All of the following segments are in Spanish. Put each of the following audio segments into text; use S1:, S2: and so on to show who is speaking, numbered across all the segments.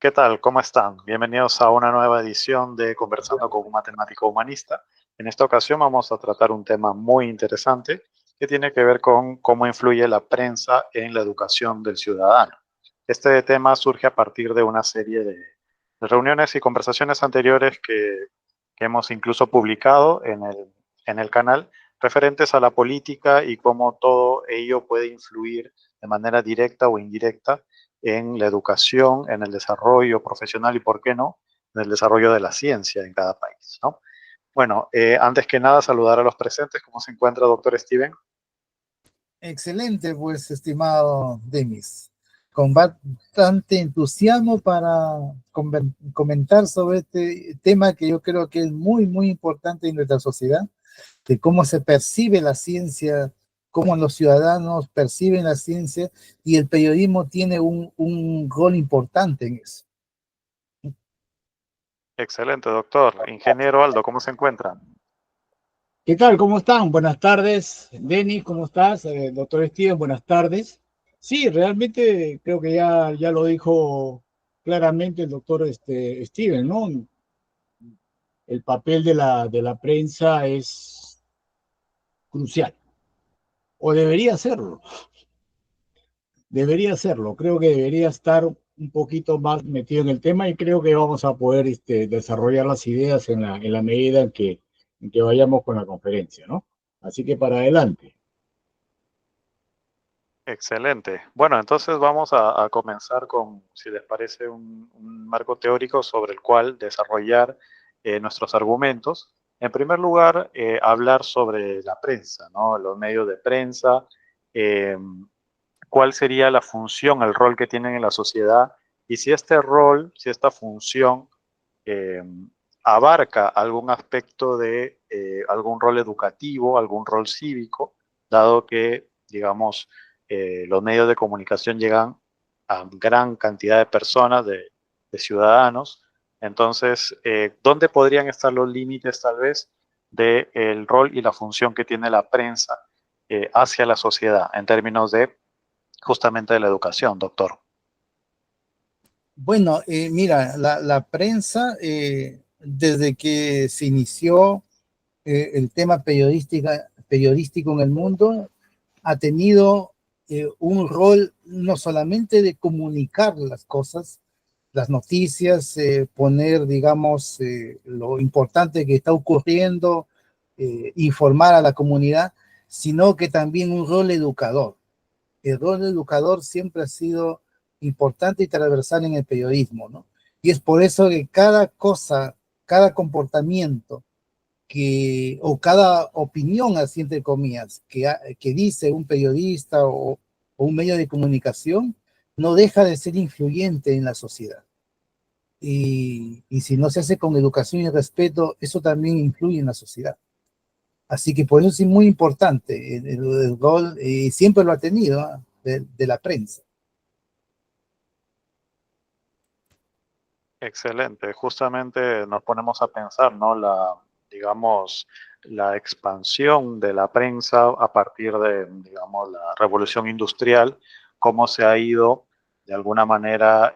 S1: ¿Qué tal? ¿Cómo están? Bienvenidos a una nueva edición de Conversando con un matemático humanista. En esta ocasión vamos a tratar un tema muy interesante que tiene que ver con cómo influye la prensa en la educación del ciudadano. Este tema surge a partir de una serie de reuniones y conversaciones anteriores que hemos incluso publicado en el canal referentes a la política y cómo todo ello puede influir de manera directa o indirecta en la educación, en el desarrollo profesional y, por qué no, en el desarrollo de la ciencia en cada país, ¿no? Bueno, antes que nada, saludar a los presentes. ¿Cómo se encuentra, doctor Steven?
S2: Excelente, pues, estimado Demis. Con bastante entusiasmo para comentar sobre este tema que yo creo que es muy, muy importante en nuestra sociedad, de cómo se percibe la ciencia, cómo los ciudadanos perciben la ciencia, y el periodismo tiene un rol importante en eso.
S1: Excelente, doctor. Ingeniero Aldo, ¿cómo se encuentra?
S3: ¿Qué tal? ¿Cómo están? Buenas tardes. Denis, ¿cómo estás? Doctor Steven, buenas tardes. Sí, realmente creo que ya lo dijo claramente el doctor Steven, ¿no? El papel de la prensa es crucial, o debería serlo. Debería serlo. Creo que debería estar un poquito más metido en el tema y creo que vamos a poder desarrollar las ideas en la medida en que vayamos con la conferencia, ¿no? Así que para adelante.
S1: Excelente. Bueno, entonces vamos a comenzar con, si les parece, un marco teórico sobre el cual desarrollar nuestros argumentos. En primer lugar, hablar sobre la prensa, ¿no? Los medios de prensa, eh, cuál sería la función, el rol que tienen en la sociedad y si este rol, si esta función eh, abarca algún aspecto de algún rol educativo, algún rol cívico, dado que, digamos, los medios de comunicación llegan a gran cantidad de personas, de ciudadanos. Entonces, ¿dónde podrían estar los límites tal vez del rol y la función que tiene la prensa hacia la sociedad en términos de justamente de la educación, doctor?
S2: Bueno, mira, la prensa, desde que se inició el tema periodístico en el mundo, ha tenido un rol no solamente de comunicar las cosas, las noticias, poner, digamos, lo importante que está ocurriendo, informar a la comunidad, sino que también un rol educador. El rol de educador siempre ha sido importante y transversal en el periodismo, ¿no? Y es por eso que cada cosa, cada comportamiento o cada opinión, así entre comillas, que dice un periodista o un medio de comunicación, no deja de ser influyente en la sociedad. Y si no se hace con educación y respeto, eso también influye en la sociedad. Así que por eso es muy importante el rol, y siempre lo ha tenido, de la prensa.
S1: Excelente. Justamente nos ponemos a pensar, ¿no? Digamos, la expansión de la prensa a partir de, digamos, la revolución industrial, cómo se ha ido de alguna manera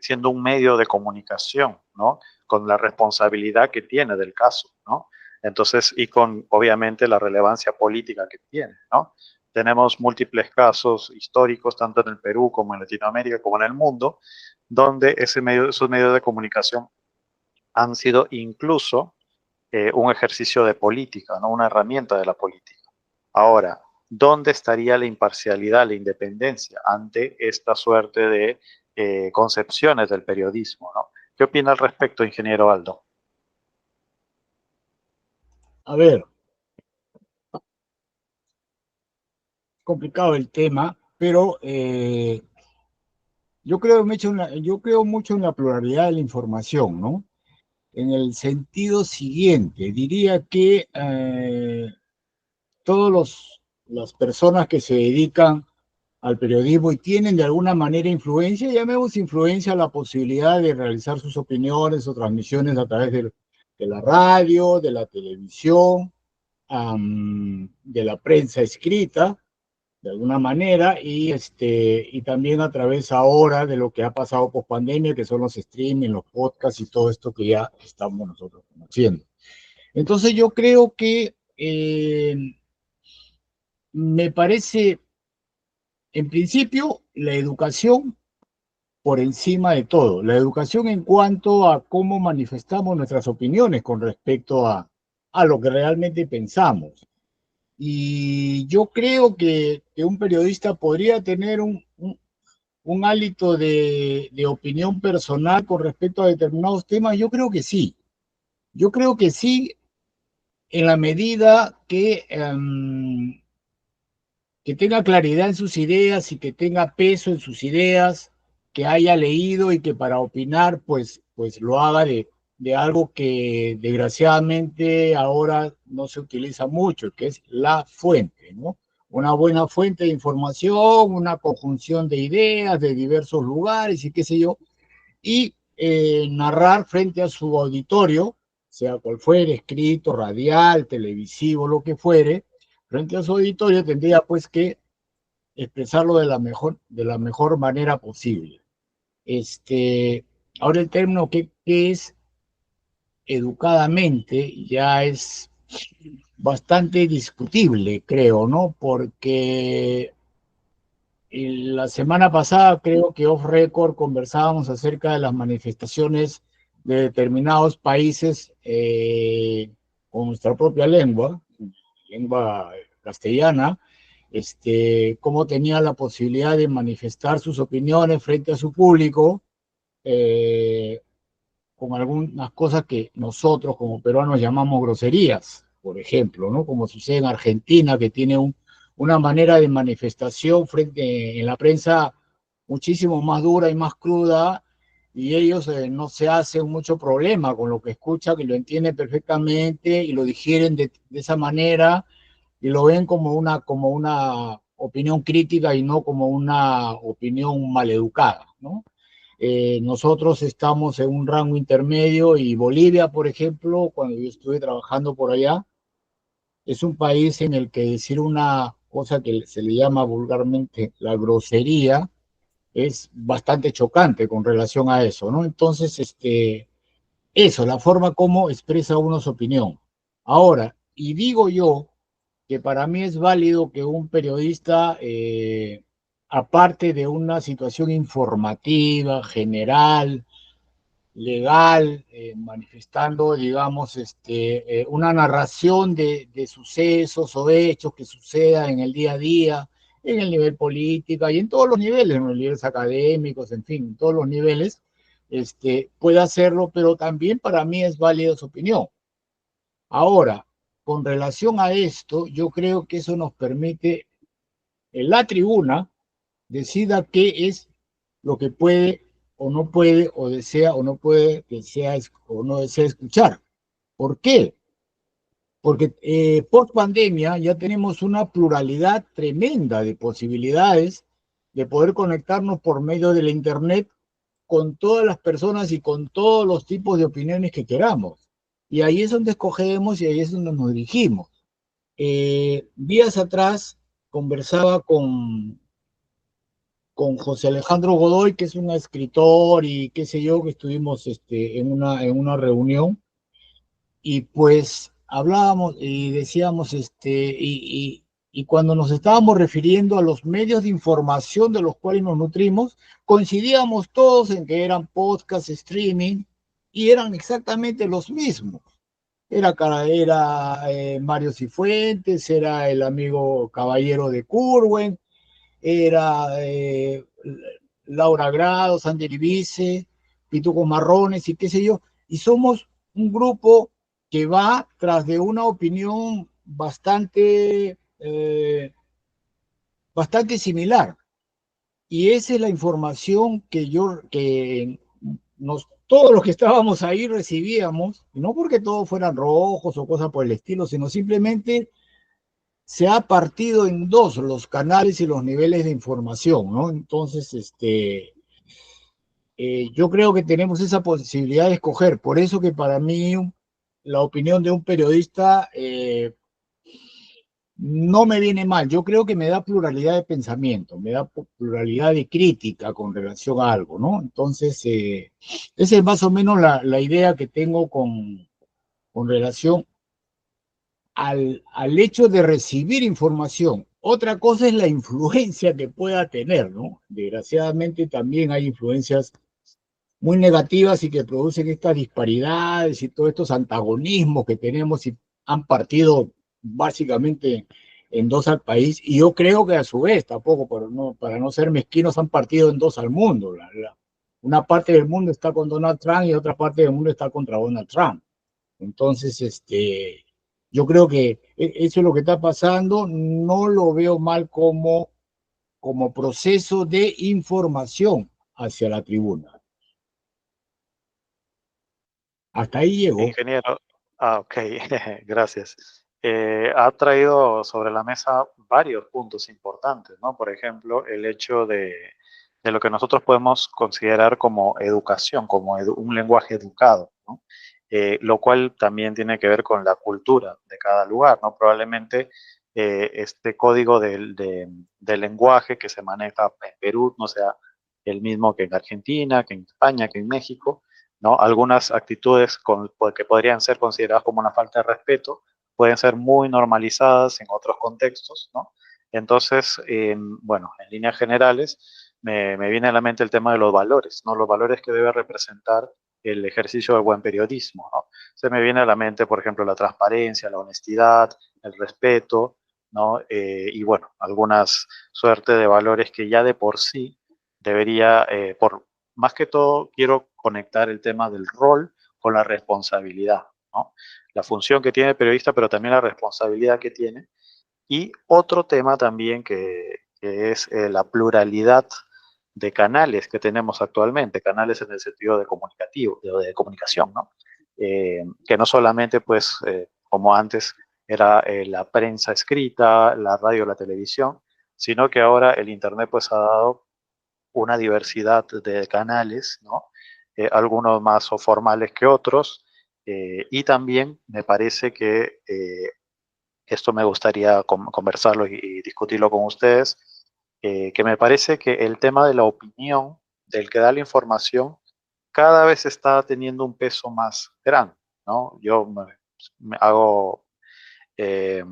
S1: siendo un medio de comunicación, ¿no? Con la responsabilidad que tiene del caso, ¿no? Entonces, y con obviamente la relevancia política que tiene, ¿no? Tenemos múltiples casos históricos, tanto en el Perú como en Latinoamérica, como en el mundo, donde esos medios de comunicación han sido incluso un ejercicio de política, ¿no? Una herramienta de la política. Ahora, ¿dónde estaría la imparcialidad, la independencia ante esta suerte de concepciones del periodismo, ¿no? ¿Qué opina al respecto, ingeniero Aldo?
S3: A ver, complicado el tema, pero yo creo mucho en la pluralidad de la información, ¿no? En el sentido siguiente, diría que todas las personas que se dedican al periodismo y tienen de alguna manera influencia, llamemos influencia a la posibilidad de realizar sus opiniones o transmisiones a través de la radio, de la televisión, de la prensa escrita, de alguna manera, y también a través ahora de lo que ha pasado post pandemia, que son los streaming, los podcasts y todo esto que ya estamos nosotros conociendo. Entonces yo creo que me parece, en principio, la educación por encima de todo. La educación en cuanto a cómo manifestamos nuestras opiniones con respecto a lo que realmente pensamos. Y yo creo que un periodista podría tener un hálito de opinión personal con respecto a determinados temas. Yo creo que sí. Yo creo que sí, en la medida que tenga claridad en sus ideas y que tenga peso en sus ideas, que haya leído y que para opinar pues lo haga de algo que desgraciadamente ahora no se utiliza mucho, que es la fuente, ¿no? Una buena fuente de información, una conjunción de ideas de diversos lugares y qué sé yo, y narrar frente a su auditorio, sea cual fuere, escrito, radial, televisivo, lo que fuere, frente a su auditorio tendría pues que expresarlo de la mejor manera posible. Ahora el término que es educadamente ya es bastante discutible, creo, ¿no? Porque la semana pasada creo que off record conversábamos acerca de las manifestaciones de determinados países con nuestra propia lengua castellana, cómo tenía la posibilidad de manifestar sus opiniones frente a su público, eh, con algunas cosas que nosotros como peruanos llamamos groserías, por ejemplo, ¿no? Como sucede en Argentina, que tiene una manera de manifestación frente en la prensa muchísimo más dura y más cruda, y ellos no se hacen mucho problema con lo que escuchan, que lo entienden perfectamente y lo digieren de esa manera y lo ven como una opinión crítica y no como una opinión maleducada, ¿no? Nosotros estamos en un rango intermedio y Bolivia, por ejemplo, cuando yo estuve trabajando por allá, es un país en el que decir una cosa que se le llama vulgarmente la grosería es bastante chocante con relación a eso, ¿no? Entonces, eso, la forma como expresa uno su opinión. Ahora, y digo yo que para mí es válido que un periodista, aparte de una situación informativa, general, legal, manifestando, digamos, una narración de sucesos o hechos que sucedan en el día a día, en el nivel político y en todos los niveles, en los niveles académicos, en fin, en todos los niveles, puede hacerlo, pero también para mí es válida su opinión. Ahora, con relación a esto, yo creo que eso nos permite en la tribuna decida qué es lo que puede o no puede o desea o no puede que sea o no desea escuchar. ¿Por qué? Porque post pandemia ya tenemos una pluralidad tremenda de posibilidades de poder conectarnos por medio de la internet con todas las personas y con todos los tipos de opiniones que queramos. Y ahí es donde escogemos y ahí es donde nos dirigimos. Días atrás conversaba con José Alejandro Godoy, que es un escritor y qué sé yo, que estuvimos en una reunión y pues hablábamos y decíamos, y cuando nos estábamos refiriendo a los medios de información de los cuales nos nutrimos, coincidíamos todos en que eran podcast, streaming, y eran exactamente los mismos. Era Mario Cifuentes, era el amigo Caballero de Curwen, era Laura Grado, Sander Ibice, Pitucos Marrones y qué sé yo, y somos un grupo que va tras de una opinión bastante similar. Y esa es la información que todos los que estábamos ahí recibíamos, no porque todos fueran rojos o cosas por el estilo, sino simplemente se ha partido en dos los canales y los niveles de información, ¿no? Entonces, yo creo que tenemos esa posibilidad de escoger. Por eso que para mí la opinión de un periodista no me viene mal. Yo creo que me da pluralidad de pensamiento, me da pluralidad de crítica con relación a algo, ¿no? Entonces, esa es más o menos la idea que tengo con relación al hecho de recibir información. Otra cosa es la influencia que pueda tener, ¿no? Desgraciadamente también hay influencias muy negativas y que producen estas disparidades y todos estos antagonismos que tenemos y han partido básicamente en dos al país. Y yo creo que a su vez, tampoco para no ser mezquinos, han partido en dos al mundo. Una parte del mundo está con Donald Trump y otra parte del mundo está contra Donald Trump. Entonces, yo creo que eso es lo que está pasando. No lo veo mal como proceso de información hacia la tribuna. Hasta ahí llegó.
S1: Ingeniero, ok, gracias. Ha traído sobre la mesa varios puntos importantes, ¿no? Por ejemplo, el hecho de lo que nosotros podemos considerar como educación, como un lenguaje educado, ¿no? Lo cual también tiene que ver con la cultura de cada lugar, ¿no? Probablemente este código del lenguaje que se maneja en Perú no sea el mismo que en Argentina, que en España, que en México, ¿no? Algunas actitudes que podrían ser consideradas como una falta de respeto pueden ser muy normalizadas en otros contextos, ¿no? Entonces, bueno, en líneas generales, me viene a la mente el tema de los valores, ¿no? Los valores que debe representar el ejercicio del buen periodismo, ¿no? Se me viene a la mente, por ejemplo, la transparencia, la honestidad, el respeto, ¿no? Y bueno, algunas suerte de valores que ya de por sí debería, más que todo, quiero conectar el tema del rol con la responsabilidad, ¿no? La función que tiene el periodista, pero también la responsabilidad que tiene. Y otro tema también que es la pluralidad de canales que tenemos actualmente, canales en el sentido de comunicativo, de comunicación, ¿no? Que no solamente, pues, como antes era la prensa escrita, la radio, la televisión, sino que ahora el Internet, pues, ha dado una diversidad de canales, ¿no? Algunos más o formales que otros, y también me parece que esto me gustaría conversarlo y discutirlo con ustedes, que me parece que el tema de la opinión del que da la información cada vez está teniendo un peso más grande, ¿no? Yo me hago eh,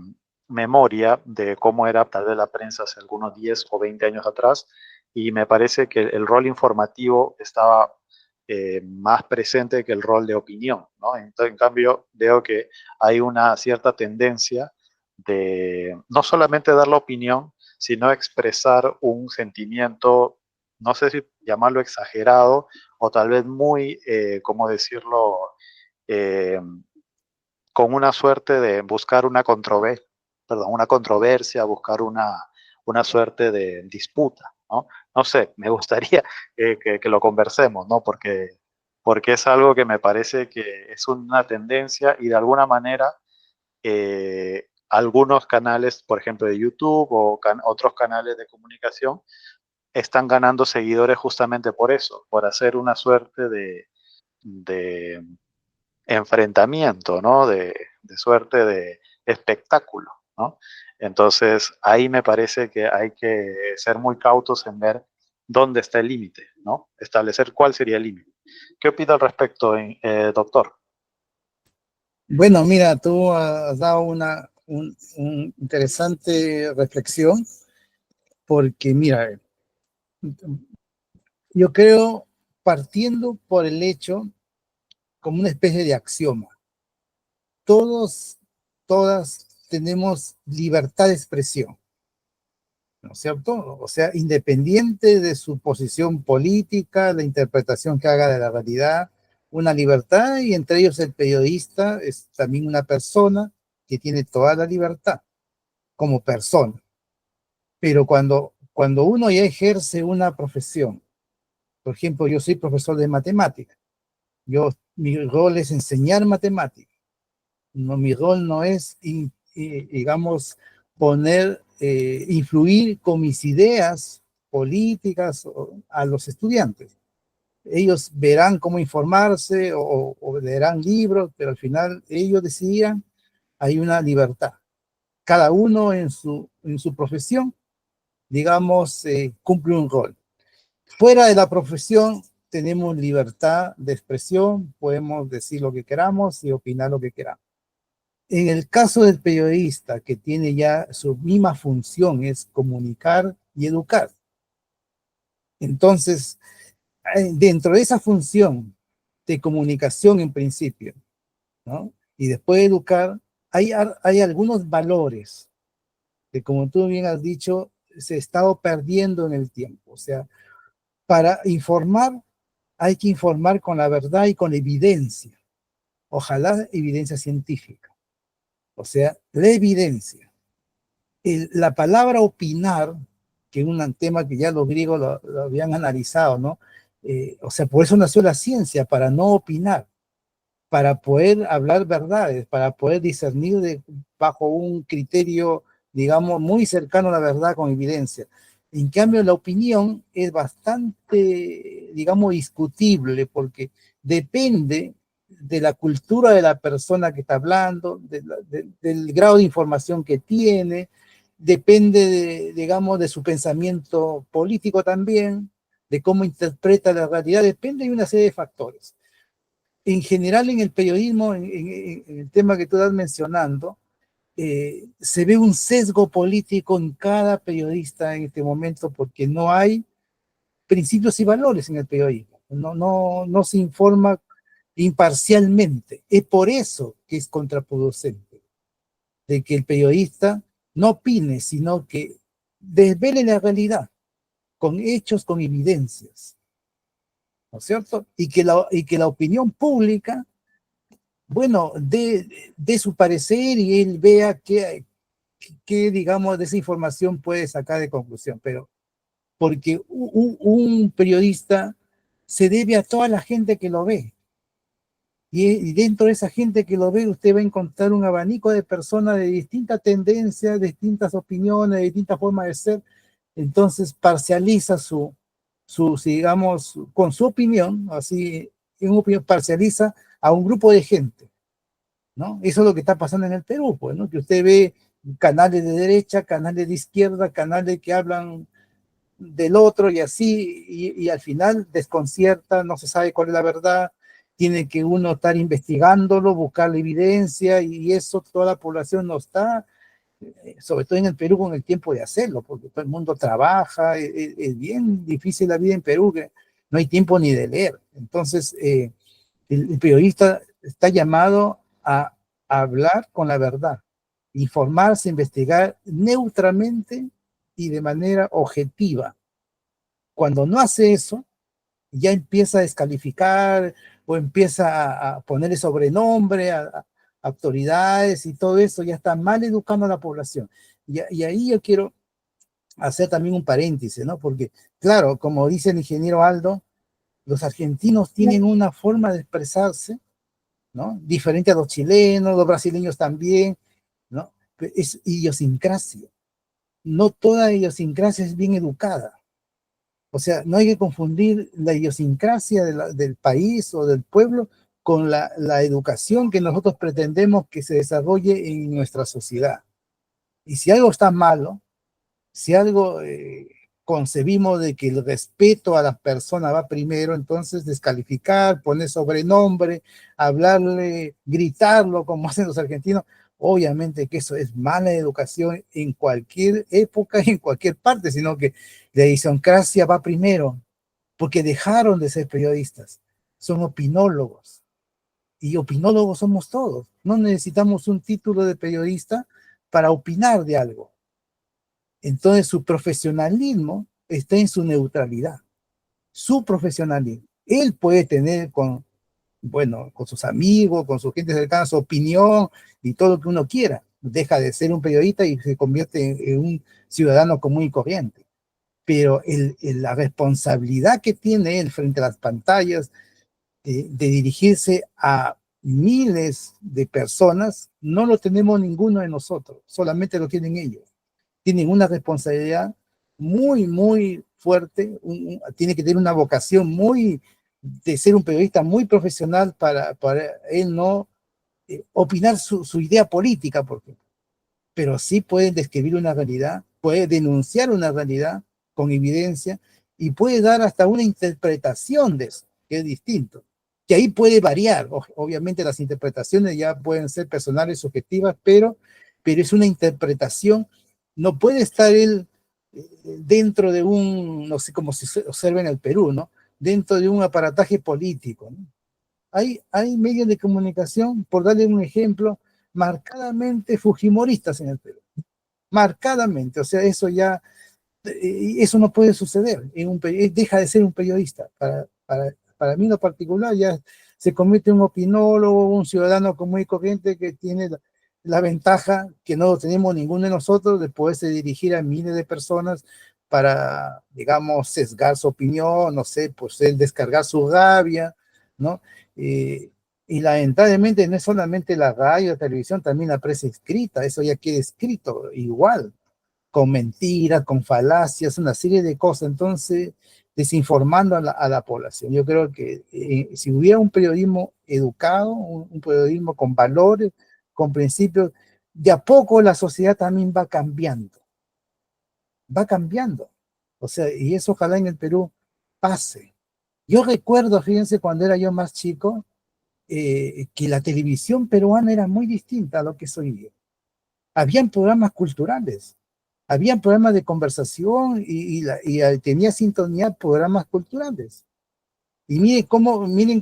S1: memoria de cómo era tal vez la prensa hace algunos 10 o 20 años atrás y me parece que el rol informativo estaba más presente que el rol de opinión, ¿no? Entonces, en cambio, veo que hay una cierta tendencia de no solamente dar la opinión, sino expresar un sentimiento, no sé si llamarlo exagerado o tal vez muy, ¿cómo decirlo? Eh, con una suerte de buscar una controversia, buscar una suerte de disputa, ¿no? No sé, me gustaría que lo conversemos, ¿no? Porque es algo que me parece que es una tendencia y de alguna manera algunos canales, por ejemplo, de YouTube o otros canales de comunicación, están ganando seguidores justamente por eso, por hacer una suerte de enfrentamiento, ¿no? De suerte de espectáculo, ¿no? Entonces, ahí me parece que hay que ser muy cautos en ver dónde está el límite, ¿no? Establecer cuál sería el límite. ¿Qué opina al respecto, doctor?
S2: Bueno, mira, tú has dado un interesante reflexión porque, mira, yo creo, partiendo por el hecho, como una especie de axioma, todos, todas tenemos libertad de expresión, ¿no es cierto? O sea, independiente de su posición política, la interpretación que haga de la realidad, una libertad, y entre ellos el periodista es también una persona que tiene toda la libertad como persona. Pero cuando uno ya ejerce una profesión, por ejemplo, yo soy profesor de matemáticas, mi rol es enseñar matemáticas, no, mi rol no es, digamos, influir con mis ideas políticas a los estudiantes. Ellos verán cómo informarse o leerán libros, pero al final ellos decidirán, hay una libertad. cada uno en su profesión, digamos, cumple un rol. Fuera de la profesión tenemos libertad de expresión, podemos decir lo que queramos y opinar lo que queramos. En el caso del periodista, que tiene ya su misma función, es comunicar y educar. Entonces, dentro de esa función de comunicación en principio, ¿no? Y después de educar, hay algunos valores que, como tú bien has dicho, se ha estado perdiendo en el tiempo. O sea, para informar hay que informar con la verdad y con evidencia. Ojalá evidencia científica. O sea, la evidencia. La palabra opinar, que es un tema que ya los griegos lo habían analizado, ¿no? O sea, por eso nació la ciencia, para no opinar, para poder hablar verdades, para poder discernir bajo un criterio, digamos, muy cercano a la verdad con evidencia. En cambio, la opinión es bastante, digamos, discutible, porque depende de la cultura de la persona que está hablando, del grado de información que tiene, depende, digamos, de su pensamiento político también, de cómo interpreta la realidad, depende de una serie de factores. En general, en el periodismo, en el tema que tú estás mencionando, se ve un sesgo político en cada periodista en este momento, porque no hay principios y valores en el periodismo. No se informa imparcialmente. Es por eso que es contraproducente, de que el periodista no opine, sino que desvele la realidad con hechos, con evidencias, ¿no es cierto? Y que la opinión pública, bueno, de su parecer y él vea qué, digamos, de esa información puede sacar de conclusión. Pero porque un periodista se debe a toda la gente que lo ve. Y dentro de esa gente que lo ve, usted va a encontrar un abanico de personas de distintas tendencias, de distintas opiniones, de distintas formas de ser. Entonces parcializa digamos, con su opinión, así, en opinión, parcializa a un grupo de gente, ¿no? Eso es lo que está pasando en el Perú, pues, ¿no? Que usted ve canales de derecha, canales de izquierda, canales que hablan del otro y así, y al final desconcierta, no se sabe cuál es la verdad, tiene que uno estar investigándolo, buscar la evidencia, y eso toda la población no está, sobre todo en el Perú, con el tiempo de hacerlo, porque todo el mundo trabaja, es bien difícil la vida en Perú, que no hay tiempo ni de leer. Entonces, el periodista está llamado a hablar con la verdad, informarse, investigar neutramente y de manera objetiva. Cuando no hace eso, ya empieza a descalificar o empieza a ponerle sobrenombre a autoridades, y todo eso ya está mal educando a la población. Y ahí yo quiero hacer también un paréntesis, ¿no? Porque, claro, como dice el ingeniero Aldo, los argentinos tienen una forma de expresarse, ¿no? Diferente a los chilenos, los brasileños también, ¿no? Es idiosincrasia. No toda idiosincrasia es bien educada. O sea, no hay que confundir la idiosincrasia del país o del pueblo con la educación que nosotros pretendemos que se desarrolle en nuestra sociedad. Y si algo está malo, si algo concebimos de que el respeto a las personas va primero, entonces descalificar, poner sobrenombre, hablarle, gritarlo como hacen los argentinos, obviamente que eso es mala educación en cualquier época y en cualquier parte, sino que la idiosincrasia va primero, porque dejaron de ser periodistas, son opinólogos, y opinólogos somos todos. No necesitamos un título de periodista para opinar de algo. Entonces su profesionalismo está en su neutralidad, su profesionalismo. Él puede tener con sus amigos, con su gente cercana, su opinión y todo lo que uno quiera. Deja de ser un periodista y se convierte en un ciudadano común y corriente. Pero la responsabilidad que tiene él frente a las pantallas de dirigirse a miles de personas, no lo tenemos ninguno de nosotros, solamente lo tienen ellos. Tienen una responsabilidad muy, muy fuerte, tiene que tener una vocación de ser un periodista muy profesional para él no opinar su idea política, por ejemplo. pero sí puede describir una realidad, puede denunciar una realidad con evidencia y puede dar hasta una interpretación de eso, que es distinto. Que ahí puede variar, obviamente las interpretaciones ya pueden ser personales, subjetivas, pero es una interpretación, no puede estar él dentro de un, no sé cómo se observa en el Perú, ¿no? Dentro de un aparataje político, ¿no? Hay medios de comunicación, por darle un ejemplo, marcadamente fujimoristas en el Perú. Marcadamente, o sea, eso ya, eso no puede suceder. Deja de ser un periodista. Para mí en lo particular ya se convierte en un opinólogo, un ciudadano común y corriente que tiene la ventaja que no tenemos ninguno de nosotros de poderse dirigir a miles de personas para, digamos, sesgar su opinión, no sé, pues el descargar su rabia, ¿no? Eh, y lamentablemente no es solamente la radio, la televisión, también la prensa escrita, eso ya queda escrito igual, con mentiras, con falacias, una serie de cosas, entonces desinformando a la población. Yo creo que si hubiera un periodismo educado, un periodismo con valores, con principios, de a poco la sociedad también va cambiando. O sea, y eso ojalá en el Perú pase. Yo recuerdo, fíjense, cuando era yo más chico, que la televisión peruana era muy distinta a lo que es hoy día. Habían programas culturales, habían programas de conversación y tenía sintonía programas culturales. Y miren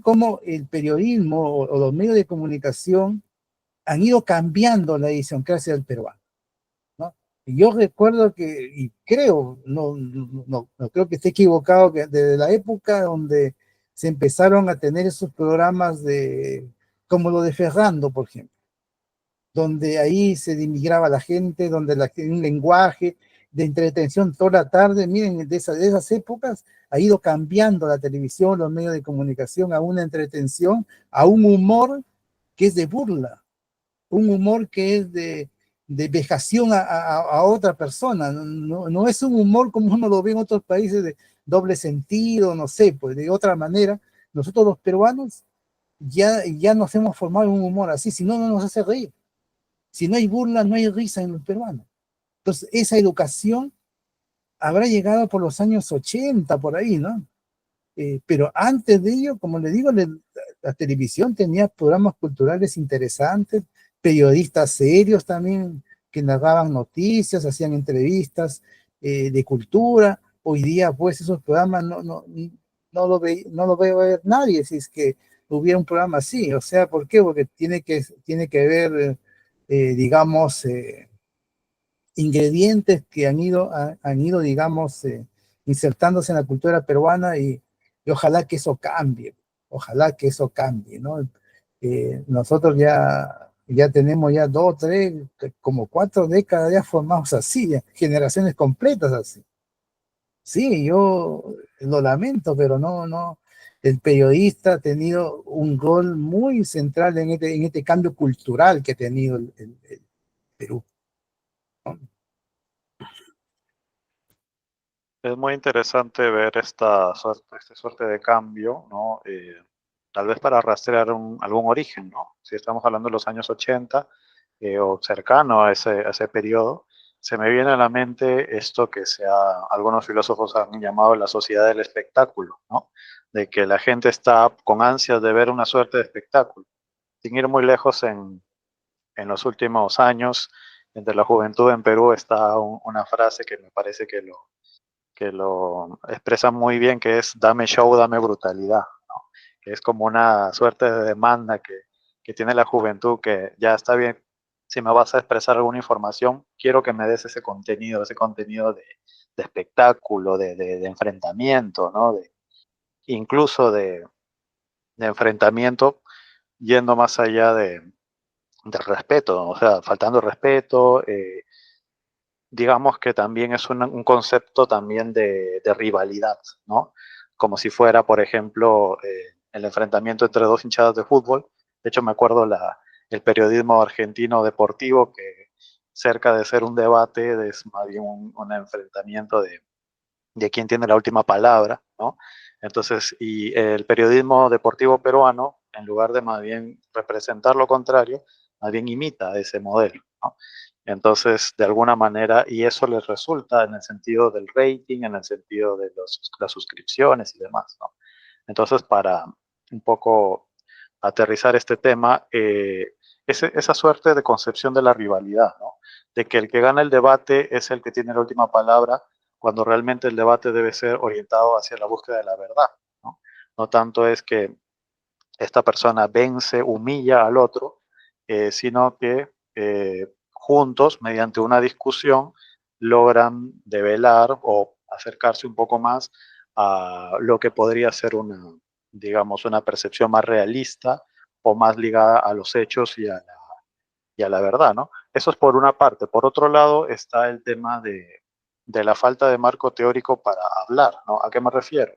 S2: cómo el periodismo o los medios de comunicación han ido cambiando la idiosincrasia del peruano, ¿no? Y yo recuerdo que, y creo, no creo que esté equivocado, que desde la época donde se empezaron a tener esos programas como lo de Ferrando, por ejemplo, donde ahí se denigraba a la gente, donde un lenguaje de entretención toda la tarde, miren, de esas épocas ha ido cambiando la televisión, los medios de comunicación a una entretención, a un humor que es de burla, un humor que es de vejación a otra persona, no es un humor como uno lo ve en otros países de doble sentido, no sé, pues de otra manera. Nosotros los peruanos ya nos hemos formado en un humor así, si no, no nos hace reír. Si no hay burla, no hay risa en los peruanos. Entonces, esa educación habrá llegado por los años 80, por ahí, ¿no? Pero antes de ello, como le digo, la televisión tenía programas culturales interesantes, periodistas serios también que narraban noticias, hacían entrevistas de cultura. Hoy día, pues, esos programas no lo ve ver nadie si es que hubiera un programa así. O sea, ¿por qué? Porque tiene que ver, digamos, ingredientes que han ido digamos, insertándose en la cultura peruana y ojalá que eso cambie, ¿no? Nosotros ya tenemos ya 2, 3, como 4 décadas ya formados así, ya, generaciones completas así. Sí, yo lo lamento, pero no, el periodista ha tenido un rol muy central en este cambio cultural que ha tenido el Perú, ¿no?
S1: Es muy interesante ver esta suerte de cambio, ¿no? Tal vez para rastrear algún origen, ¿no? Si estamos hablando de los años 80 o cercano a ese periodo, se me viene a la mente esto que algunos filósofos han llamado la sociedad del espectáculo, ¿no? De que la gente está con ansias de ver una suerte de espectáculo. Sin ir muy lejos, en los últimos años, entre la juventud en Perú está una frase que me parece que lo expresa muy bien, que es dame show, dame brutalidad, ¿no? Que es como una suerte de demanda que tiene la juventud, que ya está bien, si me vas a expresar alguna información, quiero que me des ese contenido de espectáculo, de enfrentamiento, ¿no? Incluso de enfrentamiento yendo más allá del respeto, o sea, faltando respeto, digamos que también es un concepto también de rivalidad, ¿no? Como si fuera, por ejemplo, el enfrentamiento entre dos hinchadas de fútbol. De hecho, me acuerdo el periodismo argentino deportivo, que cerca de ser un debate es más bien un enfrentamiento de quién tiene la última palabra, ¿no? Entonces, y el periodismo deportivo peruano, en lugar de más bien representar lo contrario, más bien imita ese modelo, ¿no? Entonces, de alguna manera, y eso les resulta en el sentido del rating, en el sentido de las suscripciones y demás, ¿no? Entonces, para un poco aterrizar este tema, esa suerte de concepción de la rivalidad, ¿no? De que el que gana el debate es el que tiene la última palabra, cuando realmente el debate debe ser orientado hacia la búsqueda de la verdad, ¿no? No tanto es que esta persona vence, humilla al otro, sino que juntos, mediante una discusión, logran develar o acercarse un poco más a lo que podría ser una, digamos, una percepción más realista o más ligada a los hechos y a la verdad, ¿no? Eso es por una parte. Por otro lado está el tema de la falta de marco teórico para hablar, ¿no? ¿A qué me refiero?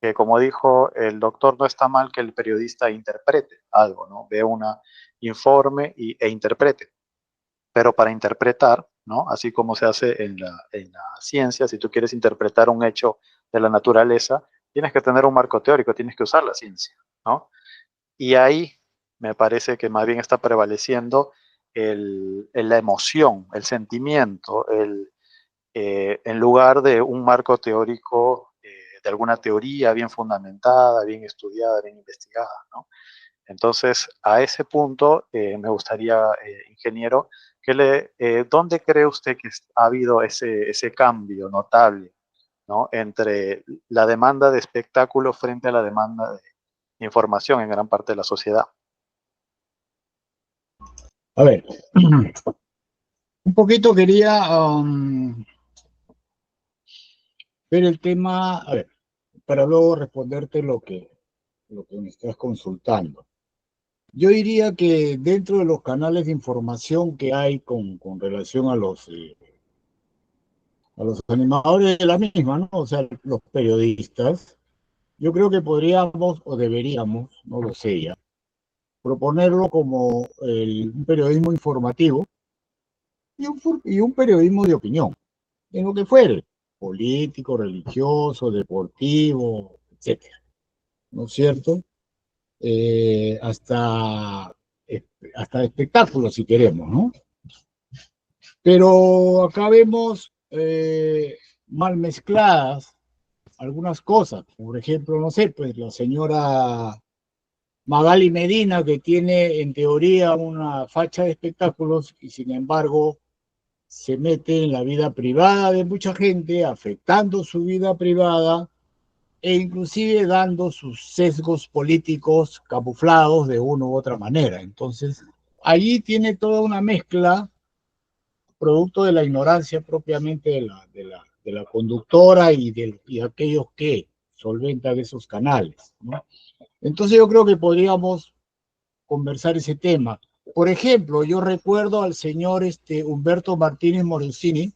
S1: Que como dijo el doctor, no está mal que el periodista interprete algo, ¿no? Ve un informe e interprete, pero para interpretar, ¿no? Así como se hace en la ciencia, si tú quieres interpretar un hecho de la naturaleza, tienes que tener un marco teórico, tienes que usar la ciencia, ¿no? Y ahí me parece que más bien está prevaleciendo la emoción, el sentimiento, en lugar de un marco teórico, de alguna teoría bien fundamentada, bien estudiada, bien investigada, ¿no? Entonces, a ese punto, me gustaría, ingeniero, ¿dónde cree usted que ha habido ese cambio notable, ¿no? Entre la demanda de espectáculo frente a la demanda de información en gran parte de la sociedad?
S3: A ver, un poquito quería ver el tema, a ver, para luego responderte lo que me estás consultando. Yo diría que dentro de los canales de información que hay con relación a los animadores de la misma, ¿no? O sea, los periodistas, yo creo que podríamos o deberíamos, no lo sé ya, proponerlo como un periodismo informativo y un periodismo de opinión, en lo que fuere, político, religioso, deportivo, etcétera, ¿no es cierto? Hasta, hasta espectáculos, si queremos, ¿no? Pero acá vemos mal mezcladas algunas cosas. Por ejemplo, no sé, pues la señora Magali Medina, que tiene en teoría una facha de espectáculos y sin embargo se mete en la vida privada de mucha gente, afectando su vida privada e inclusive dando sus sesgos políticos camuflados de una u otra manera. Entonces, allí tiene toda una mezcla producto de la ignorancia propiamente de la conductora y aquellos que solventan esos canales, ¿no? Entonces yo creo que podríamos conversar ese tema. Por ejemplo, yo recuerdo al señor Humberto Martínez Morosini,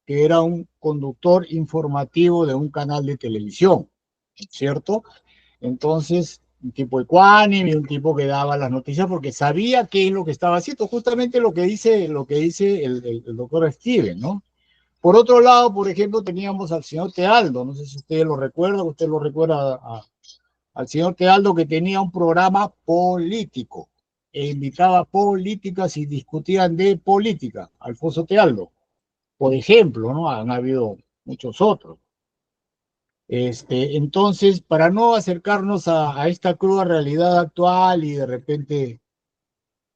S3: que era un conductor informativo de un canal de televisión, ¿cierto? Entonces, un tipo ecuánime, un tipo que daba las noticias porque sabía qué es lo que estaba haciendo, justamente lo que dice el doctor Steven, ¿no? Por otro lado, por ejemplo, teníamos al señor Tealdo, no sé si usted lo recuerda al señor Tealdo, que tenía un programa político e invitaba a políticas y discutían de política, Alfonso Tealdo, por ejemplo, ¿no? Han habido muchos otros. Entonces, para no acercarnos a esta cruda realidad actual y de repente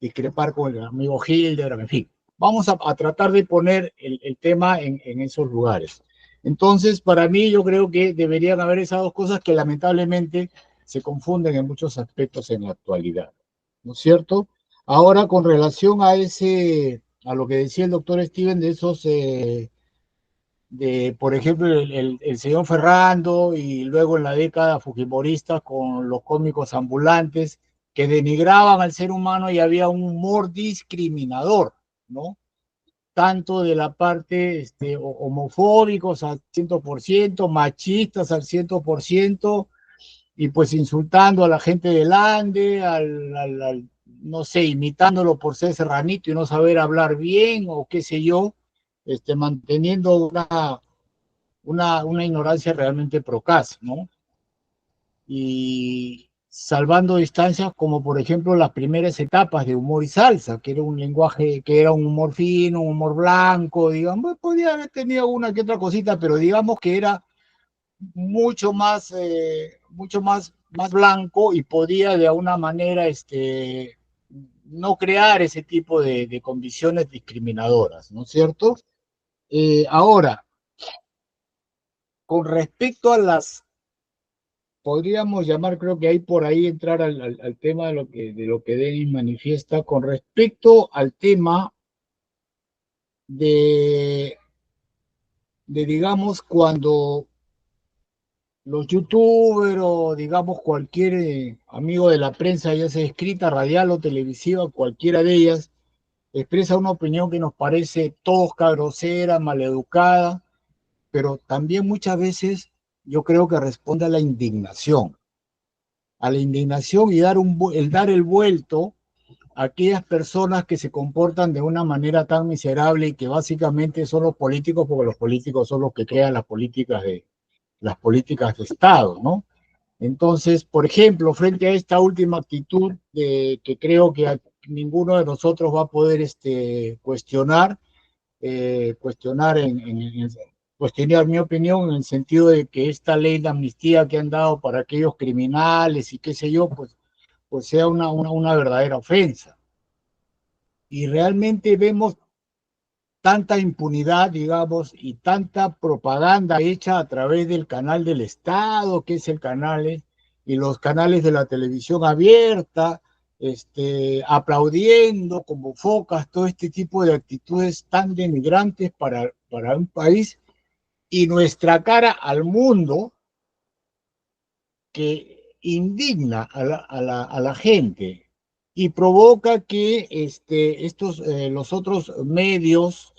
S3: discrepar con el amigo Hilder, en fin, vamos a tratar de poner el tema en esos lugares. Entonces, para mí, yo creo que deberían haber esas dos cosas que lamentablemente se confunden en muchos aspectos en la actualidad, ¿no es cierto? Ahora, con relación a lo que decía el doctor Steven de esos por ejemplo, el señor Ferrando y luego en la década fujimorista con los cómicos ambulantes que denigraban al ser humano y había un humor discriminador, ¿no? Tanto de la parte homofóbicos al 100%, machistas al 100%, y pues insultando a la gente del Ande, no sé, imitándolo por ser serranito y no saber hablar bien o qué sé yo, manteniendo una ignorancia realmente procaz, ¿no? Y salvando distancias, como por ejemplo las primeras etapas de Humor y Salsa, que era un lenguaje, que era un humor fino, un humor blanco, digamos, podía haber tenido una que otra cosita, pero digamos que era mucho más blanco y podía de alguna manera no crear ese tipo de condiciones discriminadoras, ¿no es cierto? Ahora, con respecto a podríamos llamar, creo que hay por ahí entrar al tema de lo que Denis manifiesta, con respecto al tema de, digamos, cuando los youtubers o digamos cualquier amigo de la prensa, ya sea escrita, radial o televisiva, cualquiera de ellas, expresa una opinión que nos parece tosca, grosera, maleducada, pero también muchas veces yo creo que responde a la indignación y dar el vuelto a aquellas personas que se comportan de una manera tan miserable y que básicamente son los políticos, porque los políticos son los que crean las políticas de Estado, ¿no? Entonces, por ejemplo, frente a esta última actitud que creo que ninguno de nosotros va a poder cuestionar mi opinión en el sentido de que esta ley de amnistía que han dado para aquellos criminales y qué sé yo, pues sea una verdadera ofensa. Y realmente vemos tanta impunidad, digamos, y tanta propaganda hecha a través del canal del Estado, que es el canal, y los canales de la televisión abierta, aplaudiendo como focas todo este tipo de actitudes tan denigrantes para un país, y nuestra cara al mundo que indigna a la gente y provoca que los otros medios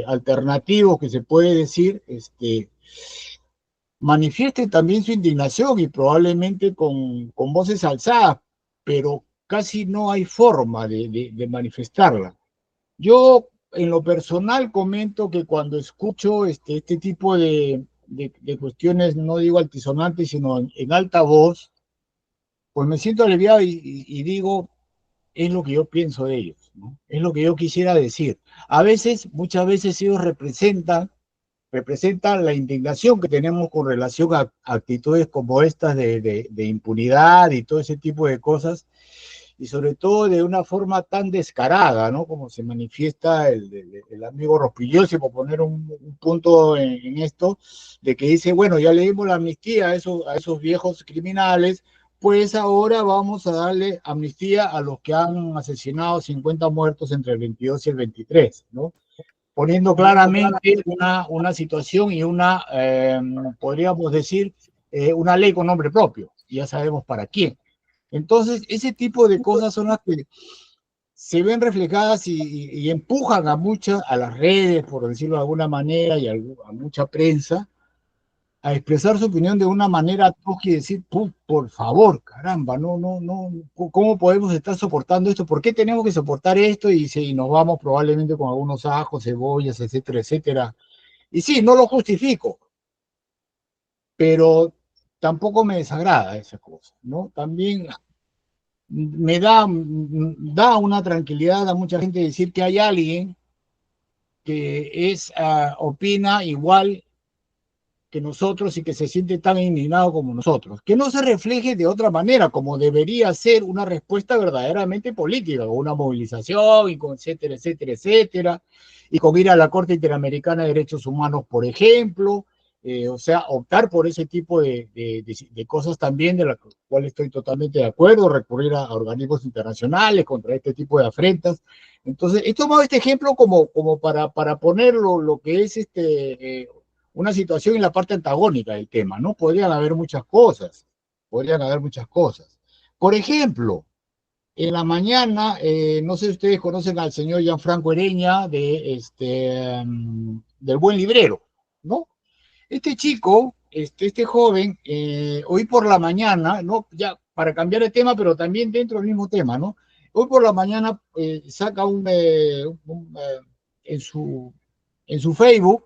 S3: alternativos que se puede decir, manifiesten también su indignación y probablemente con voces alzadas, pero casi no hay forma de manifestarla. Yo, en lo personal, comento que cuando escucho este tipo de cuestiones, no digo altisonantes, sino en alta voz, pues me siento aliviado y digo, es lo que yo pienso de ellos, ¿no? Es lo que yo quisiera decir. Muchas veces ellos representan la indignación que tenemos con relación a actitudes como estas de impunidad y todo ese tipo de cosas, y sobre todo de una forma tan descarada, ¿no? Como se manifiesta el amigo Rospigliosi, por poner un punto en esto, de que dice, bueno, ya le dimos la amnistía a esos viejos criminales, pues ahora vamos a darle amnistía a los que han asesinado 50 muertos entre el 22 y el 23, ¿no? Poniendo claramente una situación y podríamos decir, una ley con nombre propio, y ya sabemos para quién. Entonces, ese tipo de cosas son las que se ven reflejadas y empujan a las redes, por decirlo de alguna manera, y a mucha prensa, a expresar su opinión de una manera tosca y decir, por favor, caramba, no, no, no, ¿cómo podemos estar soportando esto? ¿Por qué tenemos que soportar esto? Y nos vamos probablemente con algunos ajos, cebollas, etcétera, etcétera. Y sí, no lo justifico, pero tampoco me desagrada esa cosa, ¿no? También da una tranquilidad a mucha gente decir que hay alguien que opina igual que nosotros y que se siente tan indignado como nosotros. Que no se refleje de otra manera, como debería ser una respuesta verdaderamente política, con una movilización y con etcétera, etcétera, etcétera, y con ir a la Corte Interamericana de Derechos Humanos, por ejemplo. O sea, optar por ese tipo de cosas también, de las cuales estoy totalmente de acuerdo, recurrir a organismos internacionales contra este tipo de afrentas. Entonces, he tomado este ejemplo como para poner lo que es una situación en la parte antagónica del tema, ¿no? Podrían haber muchas cosas. Por ejemplo, en la mañana, no sé si ustedes conocen al señor Gianfranco Ereña del Buen Librero, ¿no? Este chico, este joven, hoy por la mañana, ¿no? Ya para cambiar de tema, pero también dentro del mismo tema, ¿no? Hoy por la mañana saca en su Facebook,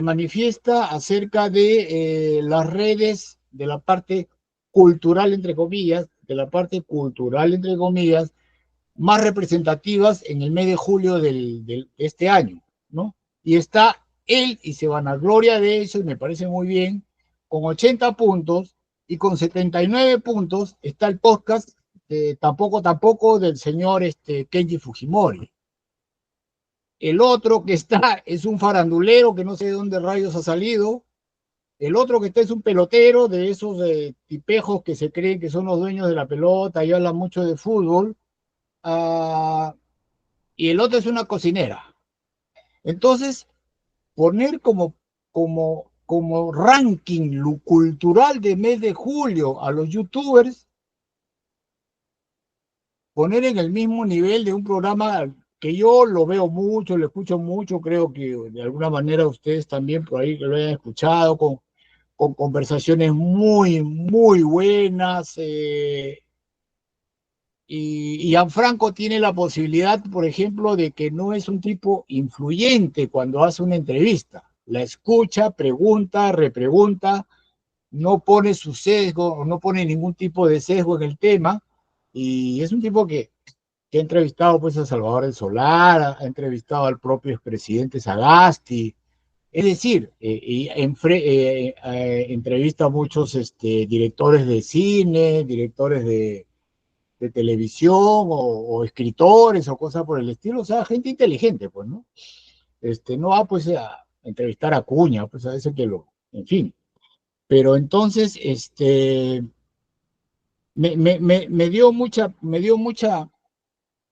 S3: manifiesta acerca de las redes, de la parte cultural, entre comillas, de la parte cultural, entre comillas, más representativas en el mes de julio de este año, ¿no? Y está él, y se vanagloria de eso, y me parece muy bien, con 80 puntos, y con 79 puntos está el podcast Tampoco del señor Kenji Fujimori. El otro que está es un farandulero que no sé de dónde rayos ha salido. El otro que está es un pelotero de esos tipejos que se creen que son los dueños de la pelota y hablan mucho de fútbol. Uh, y el otro es una cocinera. Entonces, poner como ranking lo cultural de mes de julio a los youtubers, poner en el mismo nivel de un programa que yo lo veo mucho, lo escucho mucho, creo que de alguna manera ustedes también por ahí lo hayan escuchado, con conversaciones muy, muy buenas. Y Gianfranco tiene la posibilidad, por ejemplo, de que no es un tipo influyente cuando hace una entrevista. La escucha, pregunta, repregunta, no pone su sesgo, no pone ningún tipo de sesgo en el tema. Y es un tipo que ha entrevistado pues, a Salvador del Solar, ha entrevistado al propio expresidente Sagasti. Es decir, entrevista a muchos directores de cine, directores de televisión o escritores o cosas por el estilo, o sea, gente inteligente, pues, ¿no? No va pues a entrevistar a Cuña, pues a veces en fin. Pero entonces, me dio mucha,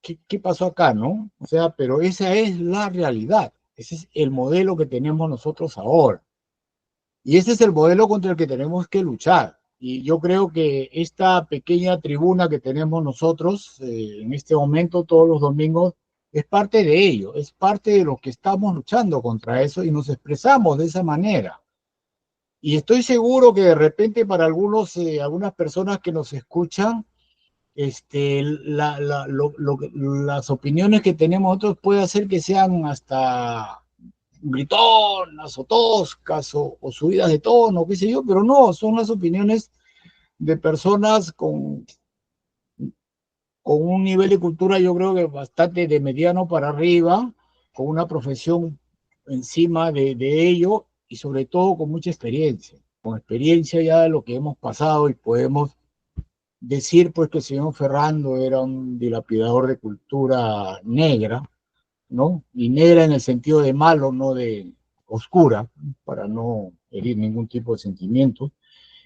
S3: ¿qué pasó acá, no? O sea, pero esa es la realidad, ese es el modelo que tenemos nosotros ahora. Y ese es el modelo contra el que tenemos que luchar. Y yo creo que esta pequeña tribuna que tenemos nosotros en este momento, todos los domingos, es parte de ello, es parte de lo que estamos luchando contra eso y nos expresamos de esa manera. Y estoy seguro que de repente para algunas personas que nos escuchan, las opiniones que tenemos nosotros puede hacer que sean hasta gritonas o toscas o subidas de tono, qué sé yo, pero no, son las opiniones de personas con un nivel de cultura yo creo que bastante de mediano para arriba, con una profesión encima de ello y sobre todo con mucha experiencia, con experiencia ya de lo que hemos pasado y podemos decir pues que el señor Ferrando era un dilapidador de cultura negra, ¿no? Y negra en el sentido de malo, no de oscura, para no herir ningún tipo de sentimiento.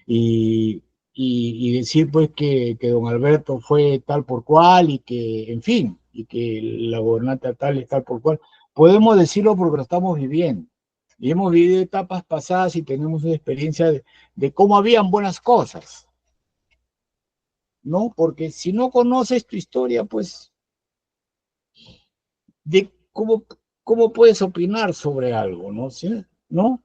S3: Y, y decir pues que don Alberto fue tal por cual y que, en fin, y que la gobernante tal es tal por cual. Podemos decirlo porque lo estamos viviendo. Y hemos vivido etapas pasadas y tenemos una experiencia de cómo habían buenas cosas, ¿no? Porque si no conoces tu historia, pues de cómo puedes opinar sobre algo, ¿no? ¿Sí? ¿No?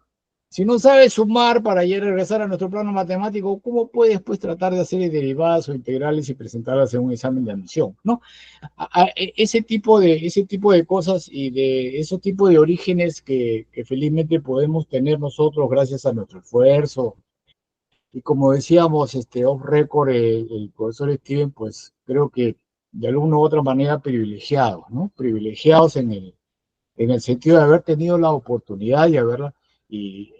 S3: Si no sabes sumar para ya regresar a nuestro plano matemático, ¿cómo puedes pues tratar de hacer derivadas o integrales y presentarlas en un examen de admisión? ¿No? Ese tipo de cosas y de esos tipos de orígenes que felizmente podemos tener nosotros gracias a nuestro esfuerzo. Y como decíamos, off record, el profesor Steven, pues creo que de alguna u otra manera privilegiados, ¿no? Privilegiados en el sentido de haber tenido la oportunidad y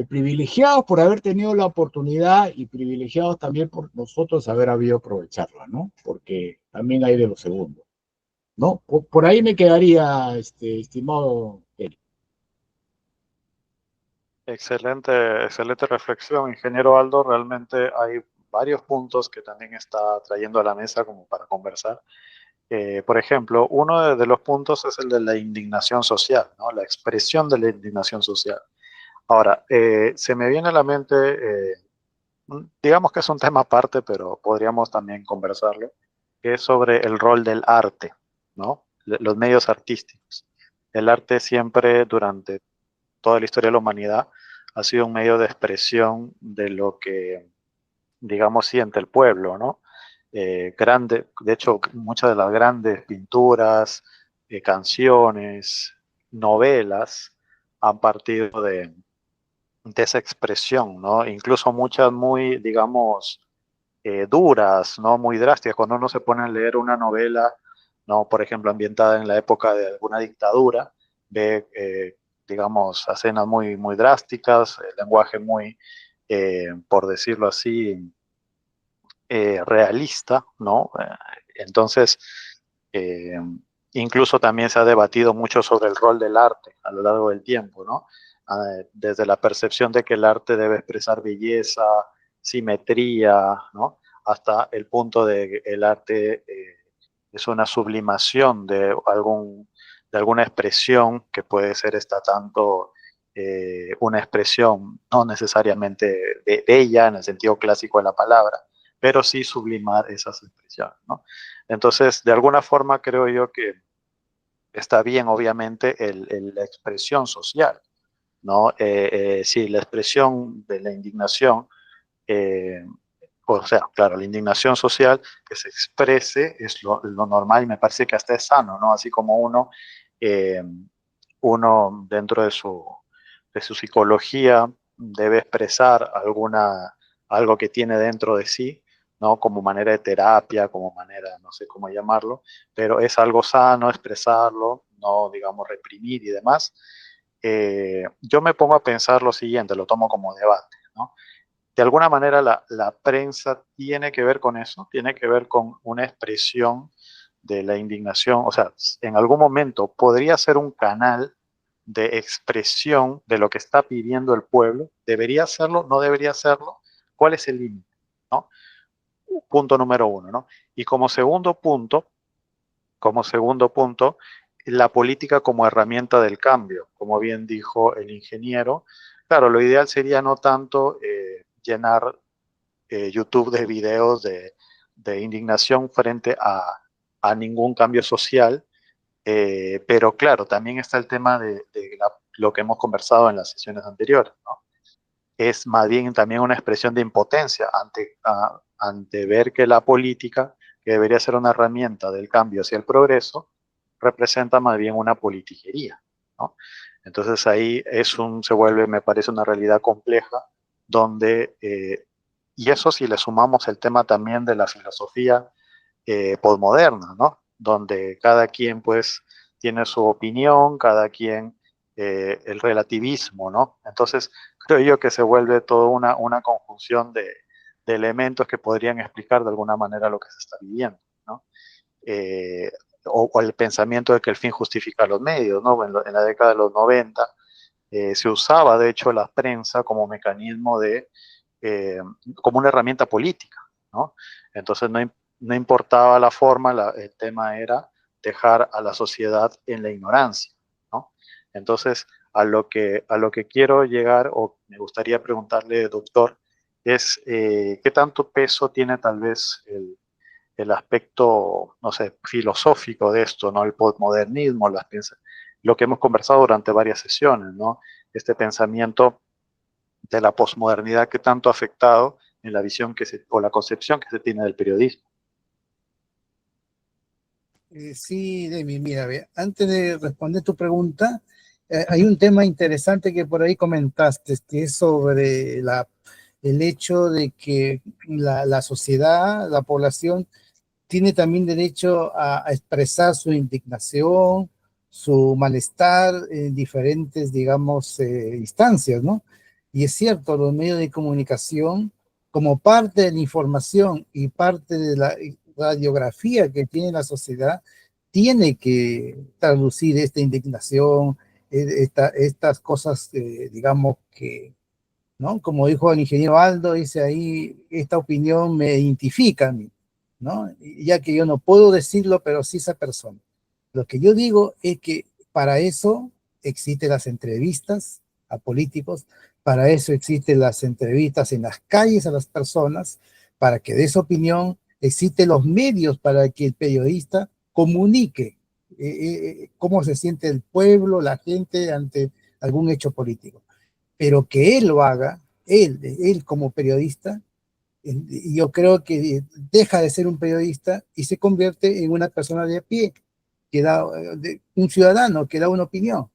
S3: privilegiados por haber tenido la oportunidad y privilegiados también por nosotros haber habido aprovecharla, ¿no? Porque también hay de lo segundo, ¿no? Por ahí me quedaría, estimado Eric.
S1: Excelente reflexión, ingeniero Aldo. Realmente hay varios puntos que también está trayendo a la mesa como para conversar. Por ejemplo, uno de los puntos es el de la indignación social, ¿no? La expresión de la indignación social. Ahora, se me viene a la mente, digamos que es un tema aparte, pero podríamos también conversarlo, que es sobre el rol del arte, ¿no? Los medios artísticos. El arte siempre, durante toda la historia de la humanidad, ha sido un medio de expresión de lo que, digamos, siente el pueblo, ¿no? De hecho, muchas de las grandes pinturas, canciones, novelas han partido de esa expresión, ¿no? Incluso muchas muy, digamos, duras, ¿no? Muy drásticas. Cuando uno se pone a leer una novela, ¿no? Por ejemplo, ambientada en la época de alguna dictadura, ve, digamos, escenas muy, muy drásticas, el lenguaje muy, por decirlo así, realista, ¿no? Entonces, eh, incluso también se ha debatido mucho sobre el rol del arte a lo largo del tiempo, ¿no? Desde la percepción de que el arte debe expresar belleza, simetría, ¿no? Hasta el punto de que el arte es una sublimación de alguna expresión que puede ser esta tanto una expresión no necesariamente bella en el sentido clásico de la palabra, pero sí sublimar esas expresiones, ¿no? Entonces, de alguna forma creo yo que está bien, obviamente, la expresión social, ¿no? Sí, la expresión de la indignación, eh, o sea, claro, la indignación social que se exprese es lo normal y me parece que hasta es sano, ¿no? Así como eh, uno dentro de su psicología debe expresar algo que tiene dentro de sí, ¿no? Como manera de terapia, como manera, no sé cómo llamarlo, pero es algo sano expresarlo, no, digamos, reprimir y demás. Yo me pongo a pensar lo siguiente, lo tomo como debate, ¿no? De alguna manera la prensa tiene que ver con eso, tiene que ver con una expresión de la indignación, o sea, en algún momento podría ser un canal de expresión de lo que está pidiendo el pueblo, debería hacerlo, no debería hacerlo, ¿cuál es el límite? ¿No? Punto número uno, ¿no? Y como segundo punto, la política como herramienta del cambio, como bien dijo el ingeniero. Claro, lo ideal sería no tanto llenar YouTube de videos de indignación frente a ningún cambio social, pero claro, también está el tema de lo que hemos conversado en las sesiones anteriores, ¿no? Es más bien también una expresión de impotencia ante ver que la política, que debería ser una herramienta del cambio hacia el progreso, representa más bien una politiquería, ¿no? Entonces ahí se vuelve, me parece, una realidad compleja donde, y eso si le sumamos el tema también de la filosofía posmoderna, ¿no? Donde cada quien pues tiene su opinión, cada quien el relativismo, ¿no? Entonces creo yo que se vuelve toda una conjunción de elementos que podrían explicar de alguna manera lo que se está viviendo, ¿no? Eh, o el pensamiento de que el fin justifica los medios, ¿no? En la década de los 90 se usaba de hecho la prensa como mecanismo eh, como una herramienta política, ¿no? Entonces no importaba la forma, el tema era dejar a la sociedad en la ignorancia, ¿no? Entonces, a lo que quiero llegar, o me gustaría preguntarle, doctor, es qué tanto peso tiene tal vez el aspecto, no sé, filosófico de esto, ¿no? El postmodernismo, lo que hemos conversado durante varias sesiones, ¿no? Este pensamiento de la posmodernidad que tanto ha afectado en la visión o la concepción que se tiene del periodismo.
S2: Sí, Demi, mira, ve, antes de responder tu pregunta, hay un tema interesante que por ahí comentaste, que es sobre el hecho de que la sociedad, la población, tiene también derecho a expresar su indignación, su malestar en diferentes, digamos, instancias, ¿no? Y es cierto, los medios de comunicación, como parte de la información y parte de la radiografía que tiene la sociedad, tiene que traducir esta indignación, estas cosas, digamos, que, ¿no? Como dijo el ingeniero Aldo, dice ahí, esta opinión me identifica a mí, ¿no? Ya que yo no puedo decirlo, pero sí esa persona. Lo que yo digo es que para eso existen las entrevistas a políticos, para eso existen las entrevistas en las calles a las personas, para que dé su opinión, existen los medios para que el periodista comunique cómo se siente el pueblo, la gente ante algún hecho político. Pero que él lo haga, él como periodista, yo creo que deja de ser un periodista y se convierte en una persona de a pie, que da, un ciudadano que da una opinión.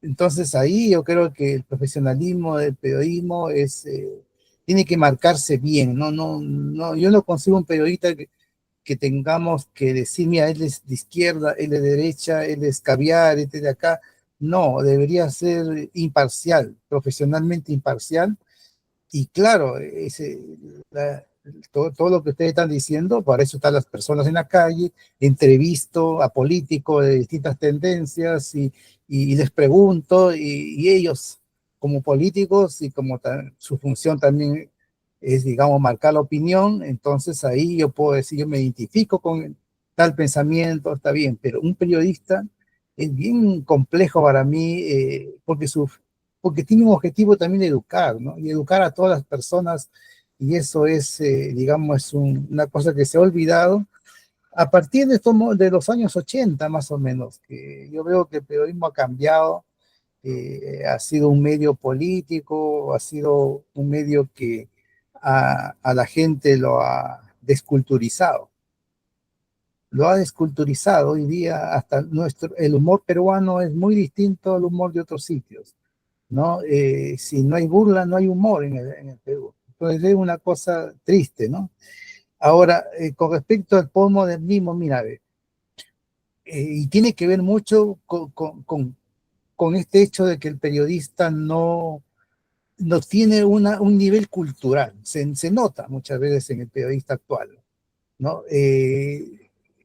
S2: Entonces ahí yo creo que el profesionalismo del periodismo tiene que marcarse bien, no, yo no consigo un periodista que tengamos que decir, mira, él es de izquierda, él es de derecha, él es caviar, este de acá. No, debería ser imparcial, profesionalmente imparcial. Y claro, todo lo que ustedes están diciendo, para eso están las personas en la calle, entrevisto a políticos de distintas tendencias y les pregunto, y ellos como políticos y como su función también es, digamos, marcar la opinión, entonces ahí yo puedo decir, yo me identifico con tal pensamiento, está bien, pero un periodista es bien complejo para mí porque tiene un objetivo también de educar, ¿no? Y educar a todas las personas, y eso es, digamos, una cosa que se ha olvidado a partir de los años 80, más o menos, que yo veo que el periodismo ha cambiado, ha sido un medio político, ha sido un medio que a la gente lo ha desculturizado hoy día, hasta el humor peruano es muy distinto al humor de otros sitios, ¿no? Si no hay burla, no hay humor en el Perú. Entonces es una cosa triste, ¿no? Ahora, con respecto al postmodernismo, mira, y tiene que ver mucho con este hecho de que el periodista no tiene un nivel cultural. Se nota muchas veces en el periodista actual, ¿no?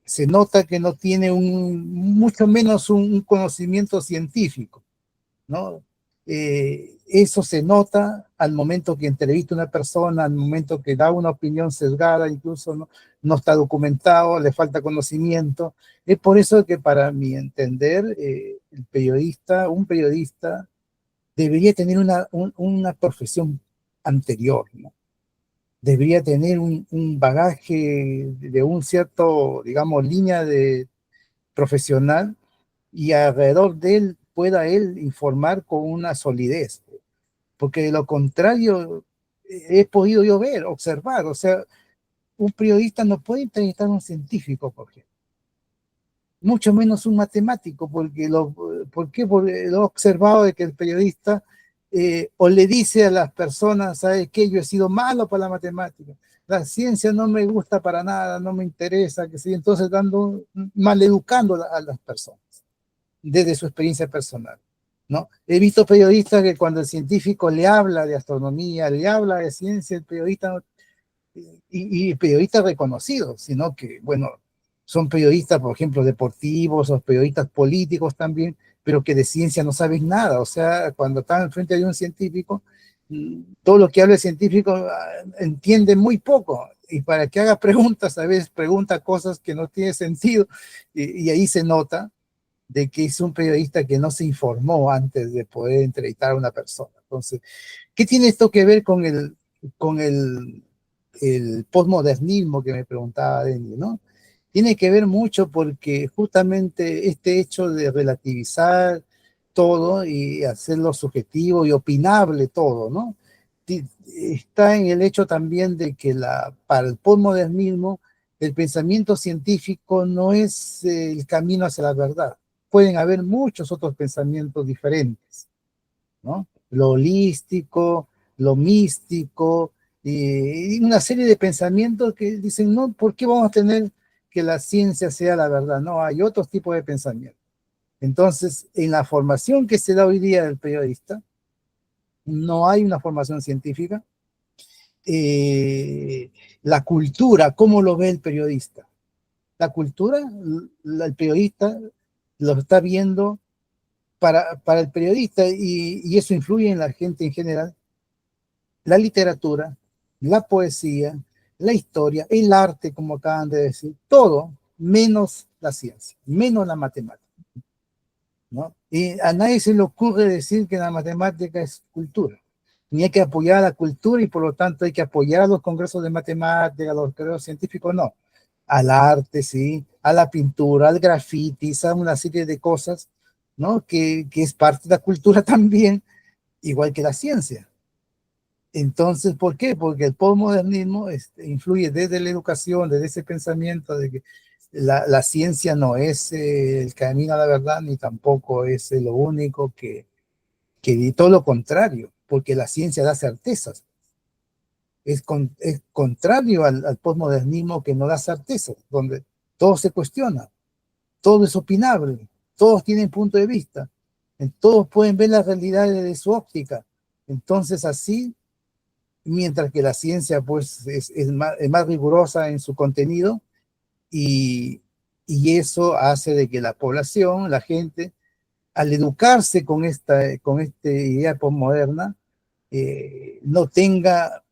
S2: Se nota que no tiene mucho menos un conocimiento científico, ¿no? Eso se nota al momento que entrevista a una persona, al momento que da una opinión sesgada, incluso no está documentado, le falta conocimiento. Es por eso que para mi entender, un periodista debería tener una profesión anterior, ¿no? Debería tener un bagaje de un cierto, digamos, línea de profesional y alrededor de él pueda él informar con una solidez, porque de lo contrario he podido yo ver, observar, o sea, un periodista no puede entrevistar a un científico, por ejemplo, mucho menos un matemático, ¿por qué? Porque lo he observado de que el periodista o le dice a las personas, ¿sabes qué? Yo he sido malo para la matemática, la ciencia no me gusta para nada, no me interesa, que sí, entonces maleducando a las personas desde su experiencia personal, ¿no? He visto periodistas que cuando el científico le habla de astronomía, le habla de ciencia, el periodista, y periodistas reconocidos, sino que, bueno, son periodistas, por ejemplo, deportivos o periodistas políticos también, pero que de ciencia no saben nada. O sea, cuando están frente de un científico, todo lo que habla el científico entiende muy poco. Y para que haga preguntas, a veces pregunta cosas que no tienen sentido, y ahí se nota de que es un periodista que no se informó antes de poder entrevistar a una persona. Entonces, ¿qué tiene esto que ver con el postmodernismo que me preguntaba Denis, ¿no? Tiene que ver mucho porque justamente este hecho de relativizar todo y hacerlo subjetivo y opinable todo, ¿no? Está en el hecho también de que para el postmodernismo el pensamiento científico no es el camino hacia la verdad. Pueden haber muchos otros pensamientos diferentes, ¿no? Lo holístico, lo místico, y una serie de pensamientos que dicen, no, ¿por qué vamos a tener que la ciencia sea la verdad? No, hay otros tipos de pensamientos. Entonces, en la formación que se da hoy día del periodista, no hay una formación científica. Eh, la cultura, ¿cómo lo ve el periodista? La cultura, el periodista lo está viendo para el periodista y eso influye en la gente en general. La literatura, la poesía, la historia, el arte, como acaban de decir, todo menos la ciencia, menos la matemática, ¿no? Y a nadie se le ocurre decir que la matemática es cultura, ni hay que apoyar a la cultura y por lo tanto hay que apoyar a los congresos de matemática, a los congresos científicos, no, al arte, sí, a la pintura, al graffiti, a una serie de cosas, ¿no? Que es parte de la cultura también, igual que la ciencia. Entonces, ¿por qué? Porque el postmodernismo influye desde la educación, desde ese pensamiento de que la ciencia no es el camino a la verdad, ni tampoco es lo único que todo lo contrario, porque la ciencia da certezas. es contrario al posmodernismo que no da certeza, donde todo se cuestiona, todo es opinable, todos tienen punto de vista, todos pueden ver la realidad desde su óptica. Entonces así, mientras que la ciencia pues es más rigurosa en su contenido, y eso hace de que la población, la gente, al educarse con esta idea postmoderna, no tenga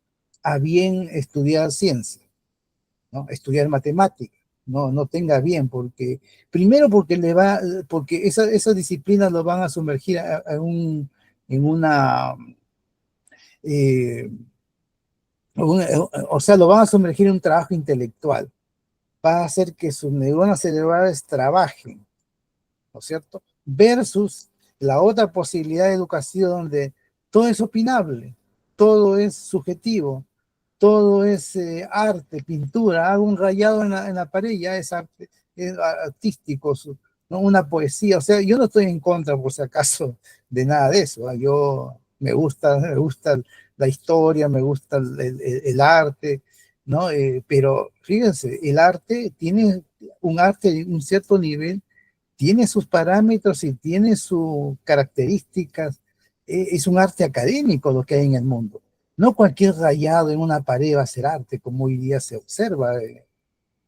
S2: a bien estudiar ciencia, ¿no? Estudiar matemáticas, no tenga bien, porque primero porque esas disciplinas lo van a sumergir en una, eh, o sea, lo van a sumergir en un trabajo intelectual, va a hacer que sus neuronas cerebrales trabajen, ¿no es cierto? Versus la otra posibilidad de educación donde todo es opinable, todo es subjetivo, todo es arte, pintura, hago un rayado en la pared, ya es arte, es artístico, ¿no? Una poesía, o sea, yo no estoy en contra, por si acaso, de nada de eso, ¿eh? Yo me gusta la historia, me gusta el arte, ¿no? Pero fíjense, el arte tiene un arte de un cierto nivel, tiene sus parámetros y tiene sus características, es un arte académico lo que hay en el mundo. No cualquier rayado en una pared va a ser arte, como hoy día se observa,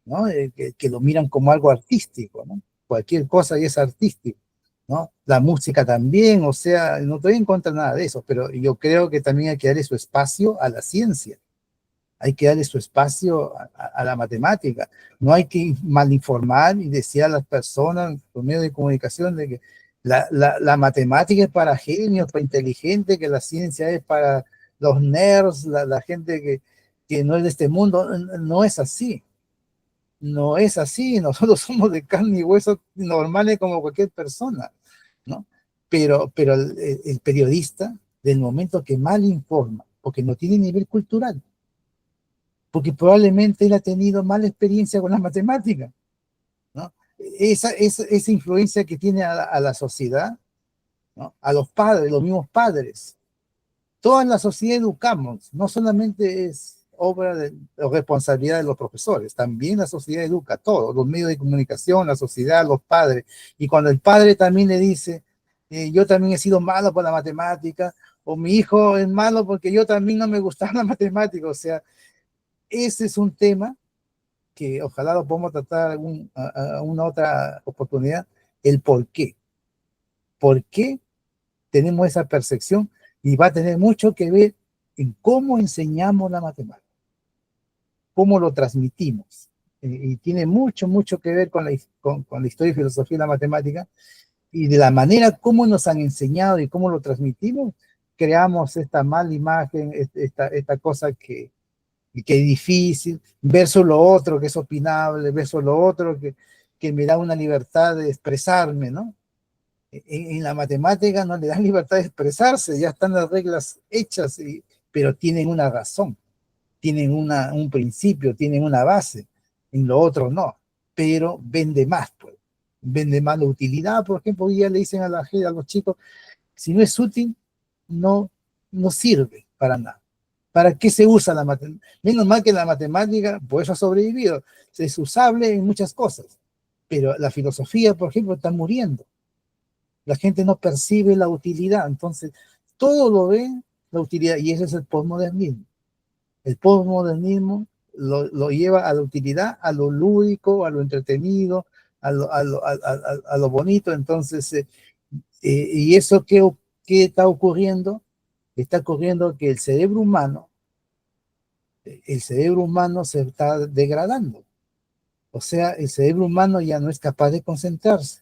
S2: ¿no? Que lo miran como algo artístico, ¿no? Cualquier cosa ya es artístico, ¿no? La música también, o sea, no estoy en contra de nada de eso, pero yo creo que también hay que darle su espacio a la ciencia, hay que darle su espacio a la matemática. No hay que malinformar y decir a las personas por medio de comunicación de que la matemática es para genios, para inteligentes, que la ciencia es para los nerds, la gente que no es de este mundo. No es así. No es así. Nosotros somos de carne y hueso normales como cualquier persona, ¿no? Pero el periodista, del momento que mal informa, porque no tiene nivel cultural, porque probablemente él ha tenido mala experiencia con las matemáticas, ¿no? Esa influencia que tiene a la sociedad, ¿no? A los padres, los mismos padres. Toda la sociedad educamos, no solamente es obra o responsabilidad de los profesores, también la sociedad educa, todos, los medios de comunicación, la sociedad, los padres. Y cuando el padre también le dice, yo también he sido malo por la matemática, o mi hijo es malo porque yo también no me gustaba la matemática, o sea, ese es un tema que ojalá lo podamos tratar a una otra oportunidad, el por qué. ¿Por qué tenemos esa percepción? Y va a tener mucho que ver en cómo enseñamos la matemática, cómo lo transmitimos. Y tiene mucho que ver con la historia y filosofía de la matemática, y de la manera como nos han enseñado y cómo lo transmitimos, creamos esta mala imagen, esta cosa y que es difícil, versus lo otro que es opinable, versus lo otro que me da una libertad de expresarme, ¿no? En la matemática no le dan libertad de expresarse, ya están las reglas hechas, pero tienen una razón, tienen un principio, tienen una base, en lo otro no, pero vende más, pues. Vende más la utilidad, por ejemplo, hoy ya le dicen a los chicos, si no es útil, no, no sirve para nada. ¿Para qué se usa la matemática? Menos mal que la matemática, por eso ha sobrevivido. Es usable en muchas cosas. Pero la filosofía, por ejemplo, está muriendo. La gente no percibe la utilidad. Entonces, todo lo ve la utilidad. Y ese es el posmodernismo. El posmodernismo lo lleva a la utilidad, a lo lúdico, a lo entretenido, a lo bonito. Entonces, ¿y eso qué está ocurriendo? Está ocurriendo que el cerebro humano se está degradando. O sea, el cerebro humano ya no es capaz de concentrarse,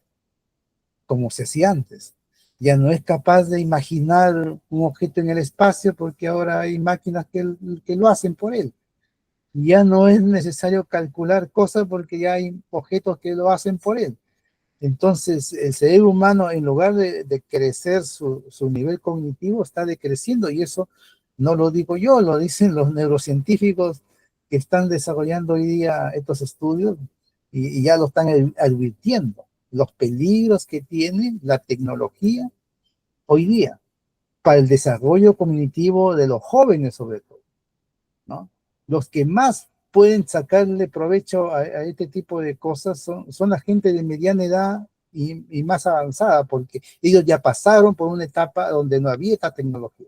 S2: como se hacía antes. Ya no es capaz de imaginar un objeto en el espacio porque ahora hay máquinas que lo hacen por él. Ya no es necesario calcular cosas porque ya hay objetos que lo hacen por él. Entonces, el cerebro humano, en lugar de crecer su nivel cognitivo, está decreciendo, y eso no lo digo yo, lo dicen los neurocientíficos que están desarrollando hoy día estos estudios y ya lo están advirtiendo, los peligros que tiene la tecnología hoy día para el desarrollo cognitivo de los jóvenes sobre todo. ¿no? Los que más pueden sacarle provecho a este tipo de cosas son la gente de mediana edad y más avanzada, porque ellos ya pasaron por una etapa donde no había esta tecnología,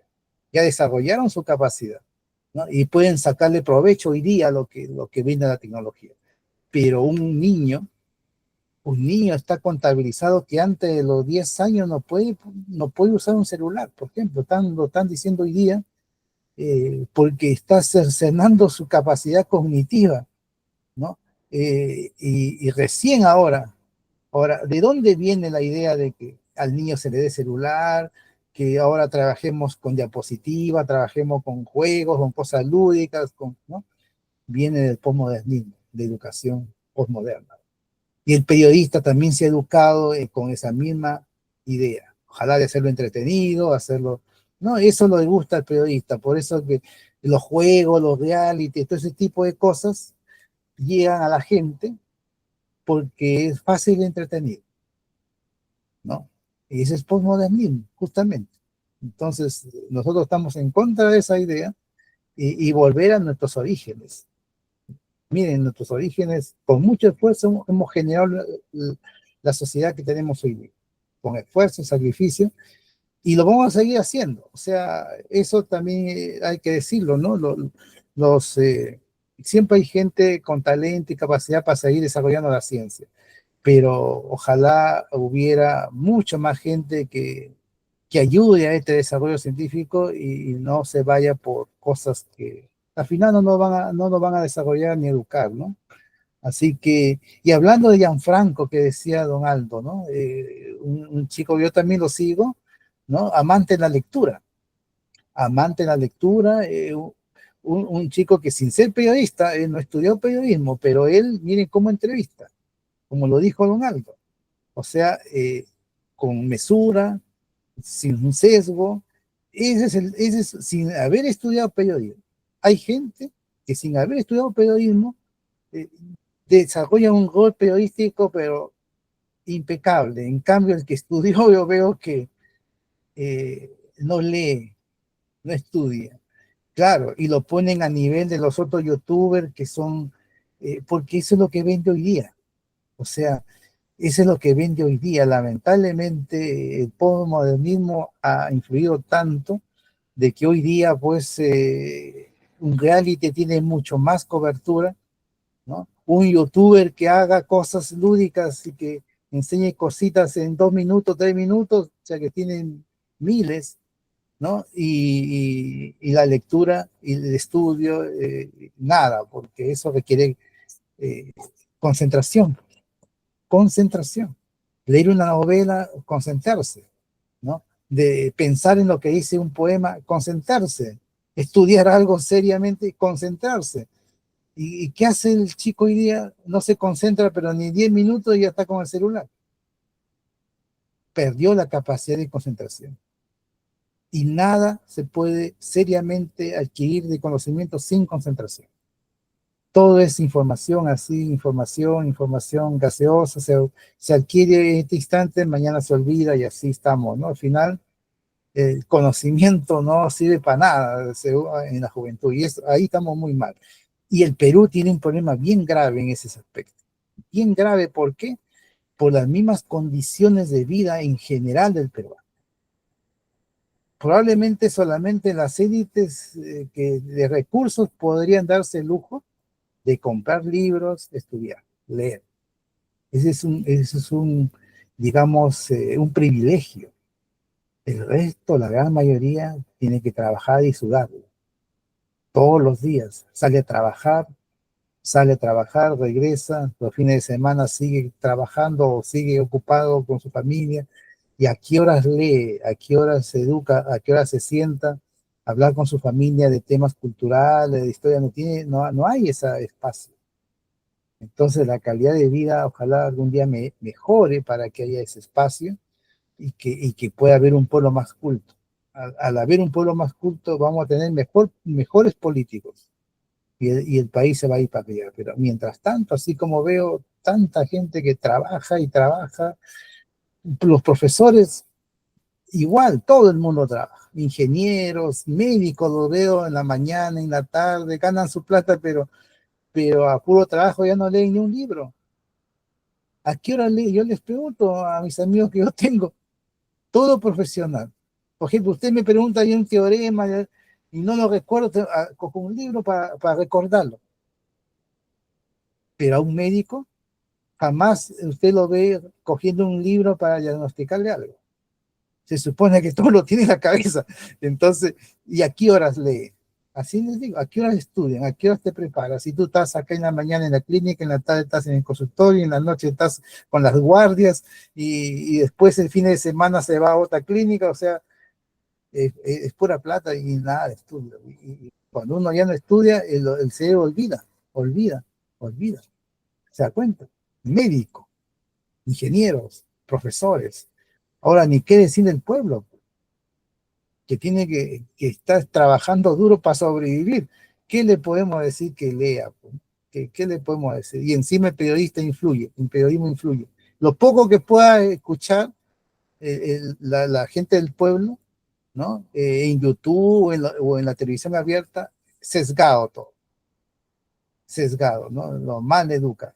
S2: ya desarrollaron su capacidad, ¿no? Y pueden sacarle provecho hoy día a lo que brinda la tecnología. Pero un niño está contabilizado que antes de los 10 años no puede usar un celular, por ejemplo, lo están diciendo hoy día, porque está cercenando su capacidad cognitiva, ¿no? Y recién ahora, ¿de dónde viene la idea de que al niño se le dé celular, que ahora trabajemos con diapositiva, trabajemos con juegos, con cosas lúdicas, ¿no? Viene del posmodernismo, de educación posmoderna. Y el periodista también se ha educado con esa misma idea. Ojalá de hacerlo entretenido, hacerlo... No, eso le gusta al periodista, por eso que los juegos, los reality, todo ese tipo de cosas llegan a la gente porque es fácil y entretenido, ¿no? Y ese es postmodernismo, justamente. Entonces, nosotros estamos en contra de esa idea y volver a nuestros orígenes. Miren, nuestros orígenes, con mucho esfuerzo hemos generado la sociedad que tenemos hoy día, con esfuerzo, sacrificio, y lo vamos a seguir haciendo. O sea, eso también hay que decirlo, ¿no? Siempre hay gente con talento y capacidad para seguir desarrollando la ciencia, pero ojalá hubiera mucho más gente que ayude a este desarrollo científico y no se vaya por cosas que al final no nos van a desarrollar ni educar, ¿no? Así que, y hablando de Gianfranco que decía don Aldo, ¿no? Un chico, yo también lo sigo, ¿no? Amante de la lectura, un chico que sin ser periodista, no estudió periodismo, pero él, miren cómo entrevista, como lo dijo don Aldo, o sea, con mesura, sin un sesgo, ese es sin haber estudiado periodismo. Hay gente que sin haber estudiado periodismo eh, desarrolla un rol periodístico, pero impecable. En cambio, el que estudió, yo veo que no lee, no estudia. Claro, y lo ponen a nivel de los otros youtubers que son, porque eso es lo que vende hoy día. O sea, eso es lo que vende hoy día. Lamentablemente, el postmodernismo ha influido tanto de que hoy día, pues, un reality tiene mucho más cobertura, ¿no? Un youtuber que haga cosas lúdicas y que enseñe cositas en 2 minutos, 3 minutos, o sea, que tienen miles, ¿no? Y la lectura y el estudio, nada, porque eso requiere eh, concentración. Concentración. Leer una novela, concentrarse, ¿no? De pensar en lo que dice un poema, concentrarse. Estudiar algo seriamente, concentrarse. ¿Y qué hace el chico hoy día? No se concentra, pero ni 10 minutos y ya está con el celular. Perdió la capacidad de concentración. Y nada se puede seriamente adquirir de conocimiento sin concentración. Todo es información así, información gaseosa, se adquiere en este instante, mañana se olvida y así estamos, ¿no? Al final, el conocimiento no sirve para nada en la juventud y ahí estamos muy mal. Y el Perú tiene un problema bien grave en ese aspecto. Bien grave, ¿por qué? Por las mismas condiciones de vida en general del Perú. Probablemente solamente las élites de recursos podrían darse el lujo de comprar libros, estudiar, leer. Ese es un digamos, un privilegio. El resto, la gran mayoría, tiene que trabajar y sudarlo. Todos los días. Sale a trabajar, regresa, los fines de semana sigue trabajando o sigue ocupado con su familia. ¿Y a qué horas lee? ¿A qué horas se educa? ¿A qué horas se sienta? A hablar con su familia de temas culturales, de historia, no hay ese espacio. Entonces la calidad de vida ojalá algún día mejore para que haya ese espacio y que pueda haber un pueblo más culto. Al haber un pueblo más culto vamos a tener mejores políticos y el país se va a ir para allá. Pero mientras tanto, así como veo tanta gente que trabaja y trabaja, los profesores igual, todo el mundo trabaja, ingenieros, médicos, lo veo en la mañana, en la tarde, ganan su plata, pero a puro trabajo ya no leen ni un libro. ¿A qué hora leen? Yo les pregunto a mis amigos que yo tengo, todo profesional. Por ejemplo, usted me pregunta ahí un teorema y no lo recuerdo, cojo un libro para recordarlo. Pero a un médico, jamás usted lo ve cogiendo un libro para diagnosticarle algo. Se supone que todo lo tiene en la cabeza. Entonces, ¿y a qué horas lee? Así les digo, ¿a qué horas estudian? ¿A qué horas te preparas? Si tú estás acá en la mañana en la clínica, en la tarde estás en el consultorio, en la noche estás con las guardias y después el fin de semana se va a otra clínica, o sea, es pura plata y nada de estudio. Y cuando uno ya no estudia, el cerebro olvida. ¿Se da cuenta? Médico, ingenieros, profesores. Ahora, ni qué decir del pueblo, que tiene que estar trabajando duro para sobrevivir. ¿Qué le podemos decir que lea? ¿Qué le podemos decir? Y encima el periodista influye, el periodismo influye. Lo poco que pueda escuchar la gente del pueblo, ¿no? En YouTube o en la televisión abierta, sesgado todo, sesgado, ¿no? Lo mal educa.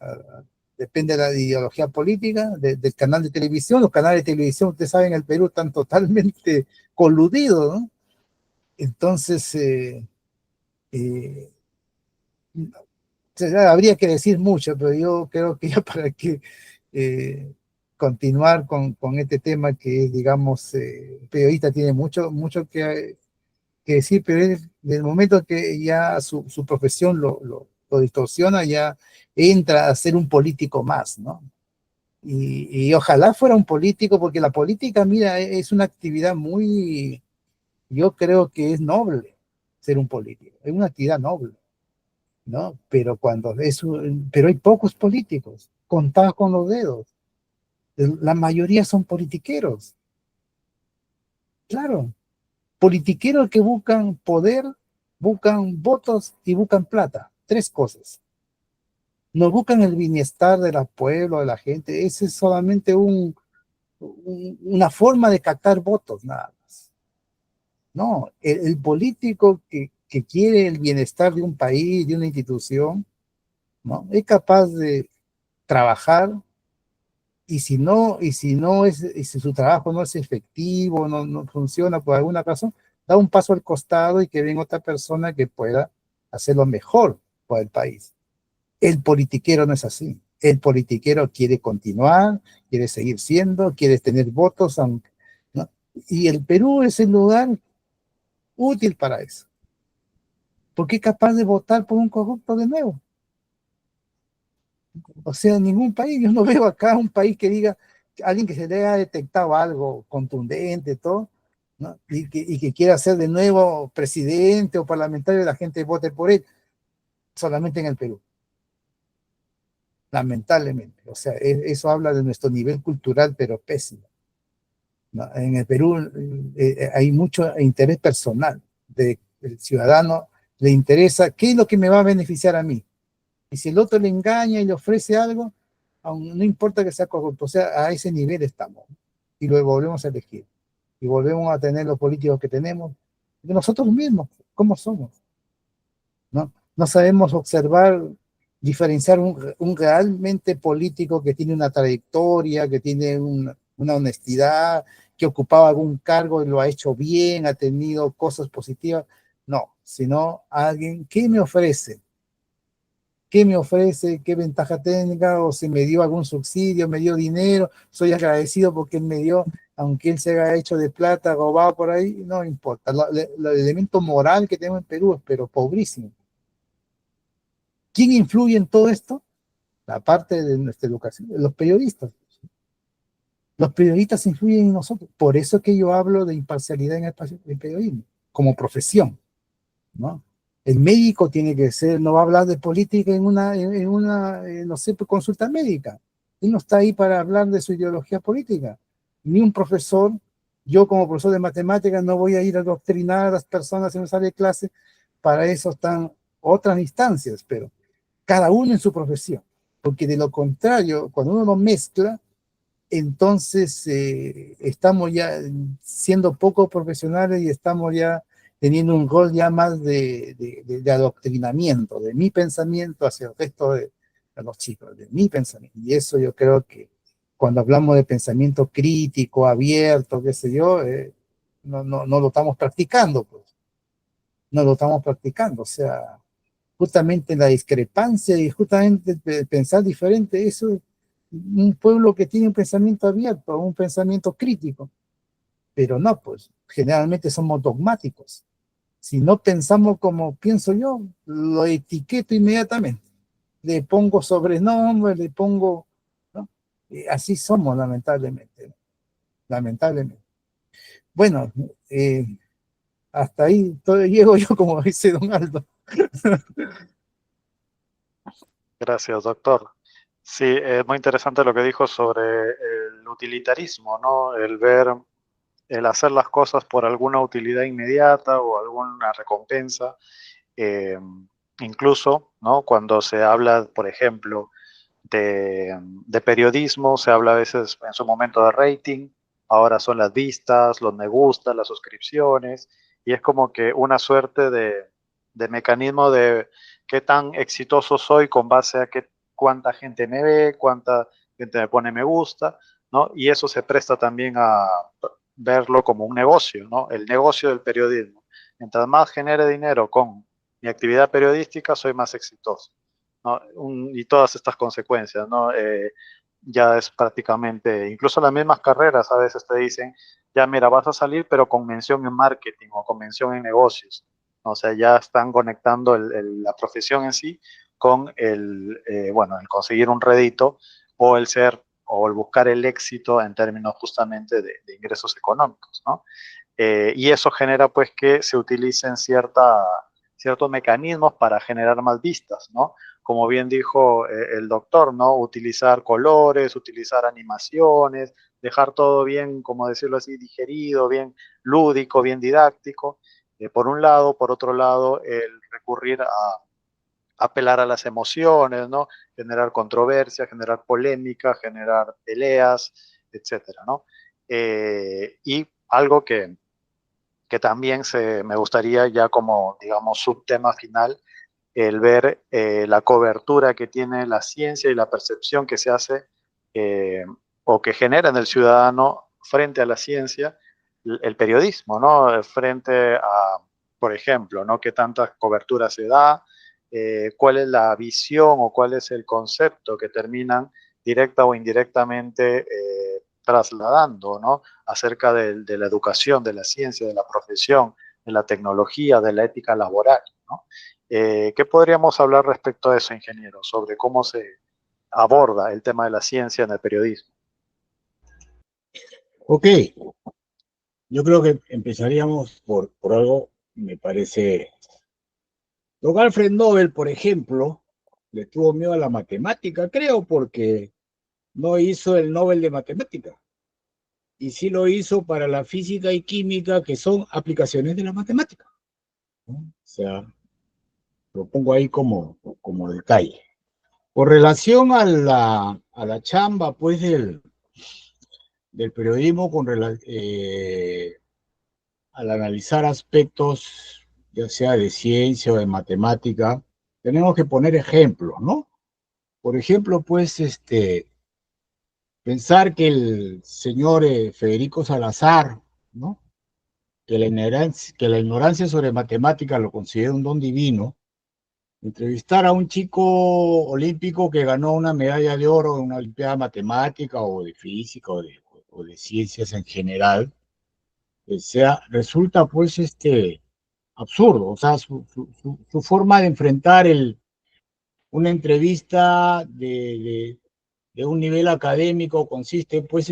S2: Depende de la ideología política, del canal de televisión. Los canales de televisión, ustedes saben, en el Perú están totalmente coludidos, ¿no? Entonces, eh, habría que decir mucho, pero yo creo que ya para que continuar con este tema que es, digamos, el periodista tiene mucho que decir, pero es del momento que ya su profesión lo distorsiona, ya entra a ser un político más, ¿no? Y ojalá fuera un político, porque la política, mira, es una actividad muy, yo creo que es noble ser un político, es una actividad noble, ¿no? Pero hay pocos políticos, contados con los dedos. La mayoría son politiqueros, claro, politiqueros que buscan poder, buscan votos y buscan plata. Tres cosas. No buscan el bienestar de la pueblo, de la gente. Ese es solamente una forma de captar votos, nada más. No, el político que quiere el bienestar de un país, de una institución, ¿no? Es capaz de trabajar y si su trabajo no es efectivo, no funciona por alguna razón, da un paso al costado y que venga otra persona que pueda hacerlo mejor por el país. El politiquero no es así. El politiquero quiere continuar, quiere seguir siendo, quiere tener votos, ¿no? Y el Perú es el lugar útil para eso, porque es capaz de votar por un corrupto de nuevo. O sea, en ningún país, yo no veo acá un país que diga, alguien que se le haya detectado algo contundente, todo, ¿no? Y que quiera ser de nuevo presidente o parlamentario, la gente vote por él, solamente en el Perú, lamentablemente. O sea, eso habla de nuestro nivel cultural, pero pésimo, ¿no? En el Perú hay mucho interés personal del ciudadano, le interesa qué es lo que me va a beneficiar a mí. Y si el otro le engaña y le ofrece algo, aun no importa que sea corrupto, o sea, a ese nivel estamos. Y lo volvemos a elegir. Y volvemos a tener los políticos que tenemos, de nosotros mismos, ¿cómo somos? ¿No? No sabemos observar, diferenciar un realmente político que tiene una trayectoria, que tiene una honestidad, que ocupaba algún cargo y lo ha hecho bien, ha tenido cosas positivas. No, sino alguien que me ofrece. ¿Qué me ofrece? ¿Qué ventaja tenga? ¿O si me dio algún subsidio, me dio dinero? Soy agradecido porque él me dio, aunque él se haya hecho de plata, robado por ahí, no importa. El elemento moral que tenemos en Perú es pero pobrísimo. ¿Quién influye en todo esto? La parte de nuestra educación, los periodistas. Los periodistas influyen en nosotros. Por eso es que yo hablo de imparcialidad en el periodismo, como profesión, ¿no? El médico tiene que ser, no va a hablar de política no sé, consulta médica. Él no está ahí para hablar de su ideología política. Ni un profesor, yo como profesor de matemáticas no voy a ir a adoctrinar a las personas en una sala de clase, para eso están otras instancias, pero cada uno en su profesión. Porque de lo contrario, cuando uno lo mezcla, entonces estamos ya siendo poco profesionales y estamos ya teniendo un rol ya más de adoctrinamiento, de mi pensamiento hacia el resto de los chicos, de mi pensamiento. Y eso yo creo que cuando hablamos de pensamiento crítico, abierto, qué sé yo, no lo estamos practicando, pues. No lo estamos practicando, o sea, justamente la discrepancia y justamente pensar diferente, eso es un pueblo que tiene un pensamiento abierto, un pensamiento crítico, pero no, pues generalmente somos dogmáticos. Si no pensamos como pienso yo, lo etiqueto inmediatamente. Le pongo sobrenombre, le pongo, ¿no? Así somos, lamentablemente. ¿No? Lamentablemente. Bueno, hasta ahí todo, llego yo, como dice don Aldo.
S1: Gracias, doctor. Sí, es muy interesante lo que dijo sobre el utilitarismo, ¿no? El ver, el hacer las cosas por alguna utilidad inmediata o alguna recompensa. Eh, Incluso, ¿no? Cuando se habla, por ejemplo, de periodismo, se habla a veces en su momento de rating, ahora son las vistas, los me gusta, las suscripciones, y es como que una suerte de mecanismo de qué tan exitoso soy con base a qué, cuánta gente me ve, cuánta gente me pone me gusta, ¿no? Y eso se presta también a verlo como un negocio, ¿no? El negocio del periodismo. Mientras más genere dinero con mi actividad periodística, soy más exitoso. ¿No? Y todas estas consecuencias, ¿no? Ya es prácticamente, incluso las mismas carreras a veces te dicen, ya mira, vas a salir, pero con mención en marketing o con mención en negocios. ¿No? O sea, ya están conectando la profesión en sí con bueno, el conseguir un rédito o el ser o el buscar el éxito en términos justamente de ingresos económicos, ¿no? Y eso genera pues que se utilicen ciertos mecanismos para generar más vistas, ¿no? Como bien dijo el doctor, ¿no? Utilizar colores, utilizar animaciones, dejar todo bien, como decirlo así, digerido, bien lúdico, bien didáctico, por un lado. Por otro lado, el recurrir a apelar a las emociones, ¿no? Generar controversia, generar polémica, generar peleas, etcétera, ¿no? Y algo que también me gustaría ya como, digamos, subtema final, el ver la cobertura que tiene la ciencia y la percepción que se hace o que genera en el ciudadano frente a la ciencia, el periodismo, ¿no? Frente a, por ejemplo, ¿no? ¿Qué tanta cobertura se da? ¿Cuál es la visión o cuál es el concepto que terminan directa o indirectamente trasladando, ¿no? Acerca de la educación, de la ciencia, de la profesión, de la tecnología, de la ética laboral, ¿no? ¿Qué podríamos hablar respecto a eso, ingeniero? Sobre cómo se aborda el tema de la ciencia en el periodismo.
S3: Ok, yo creo que empezaríamos por algo, me parece. Don Alfred Nobel, por ejemplo, le tuvo miedo a la matemática, creo, porque no hizo el Nobel de Matemática. Y sí lo hizo para la física y química, que son aplicaciones de la matemática, ¿no? O sea, lo pongo ahí como detalle. Con relación a la chamba, pues, del periodismo, al analizar aspectos, ya sea de ciencia o de matemática, tenemos que poner ejemplos, ¿no? Por ejemplo, pues, pensar que el señor Federico Salazar, ¿no? Que la ignorancia sobre matemáticas lo considera un don divino, entrevistar a un chico olímpico que ganó una medalla de oro en una olimpiada matemática o de física o de ciencias en general, resulta pues absurdo. O sea, su forma de enfrentar una entrevista de un nivel académico consiste pues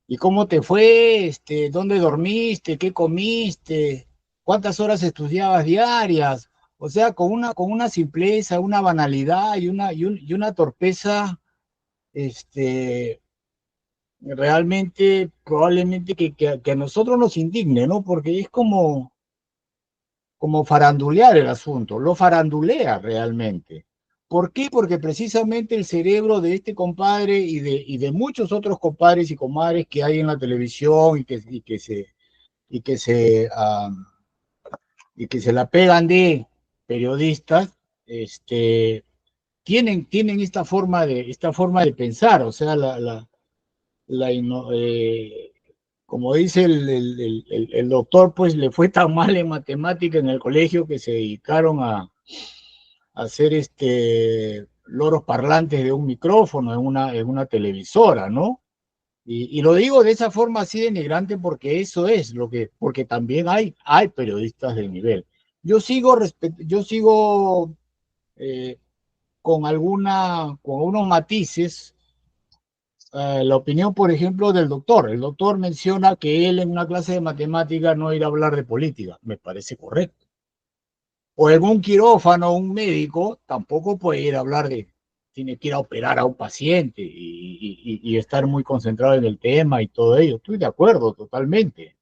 S3: ¿y cómo te fue? ¿Dónde dormiste? ¿Qué comiste? ¿Cuántas horas estudiabas diarias? O sea, con una simpleza, una banalidad y una torpeza, este, realmente, probablemente que a nosotros nos indigne, ¿no? Porque es como farandulear el asunto, lo farandulea realmente. ¿Por qué? Porque precisamente el cerebro de este compadre y de muchos otros compadres y comadres que hay en la televisión y que se, y que se la pegan de periodistas, tienen esta forma de pensar, o sea, la como dice el doctor, pues le fue tan mal en matemática en el colegio que se dedicaron a hacer loros parlantes de un micrófono en una televisora, ¿no? Y lo digo de esa forma así denigrante porque eso es lo que, porque también hay periodistas de nivel. Yo sigo con unos matices la opinión, por ejemplo, del doctor. El doctor menciona que él en una clase de matemática no irá a hablar de política. Me parece correcto. O en un quirófano, un médico tampoco puede ir a hablar tiene que ir a operar a un paciente y estar muy concentrado en el tema y todo ello. Estoy de acuerdo totalmente.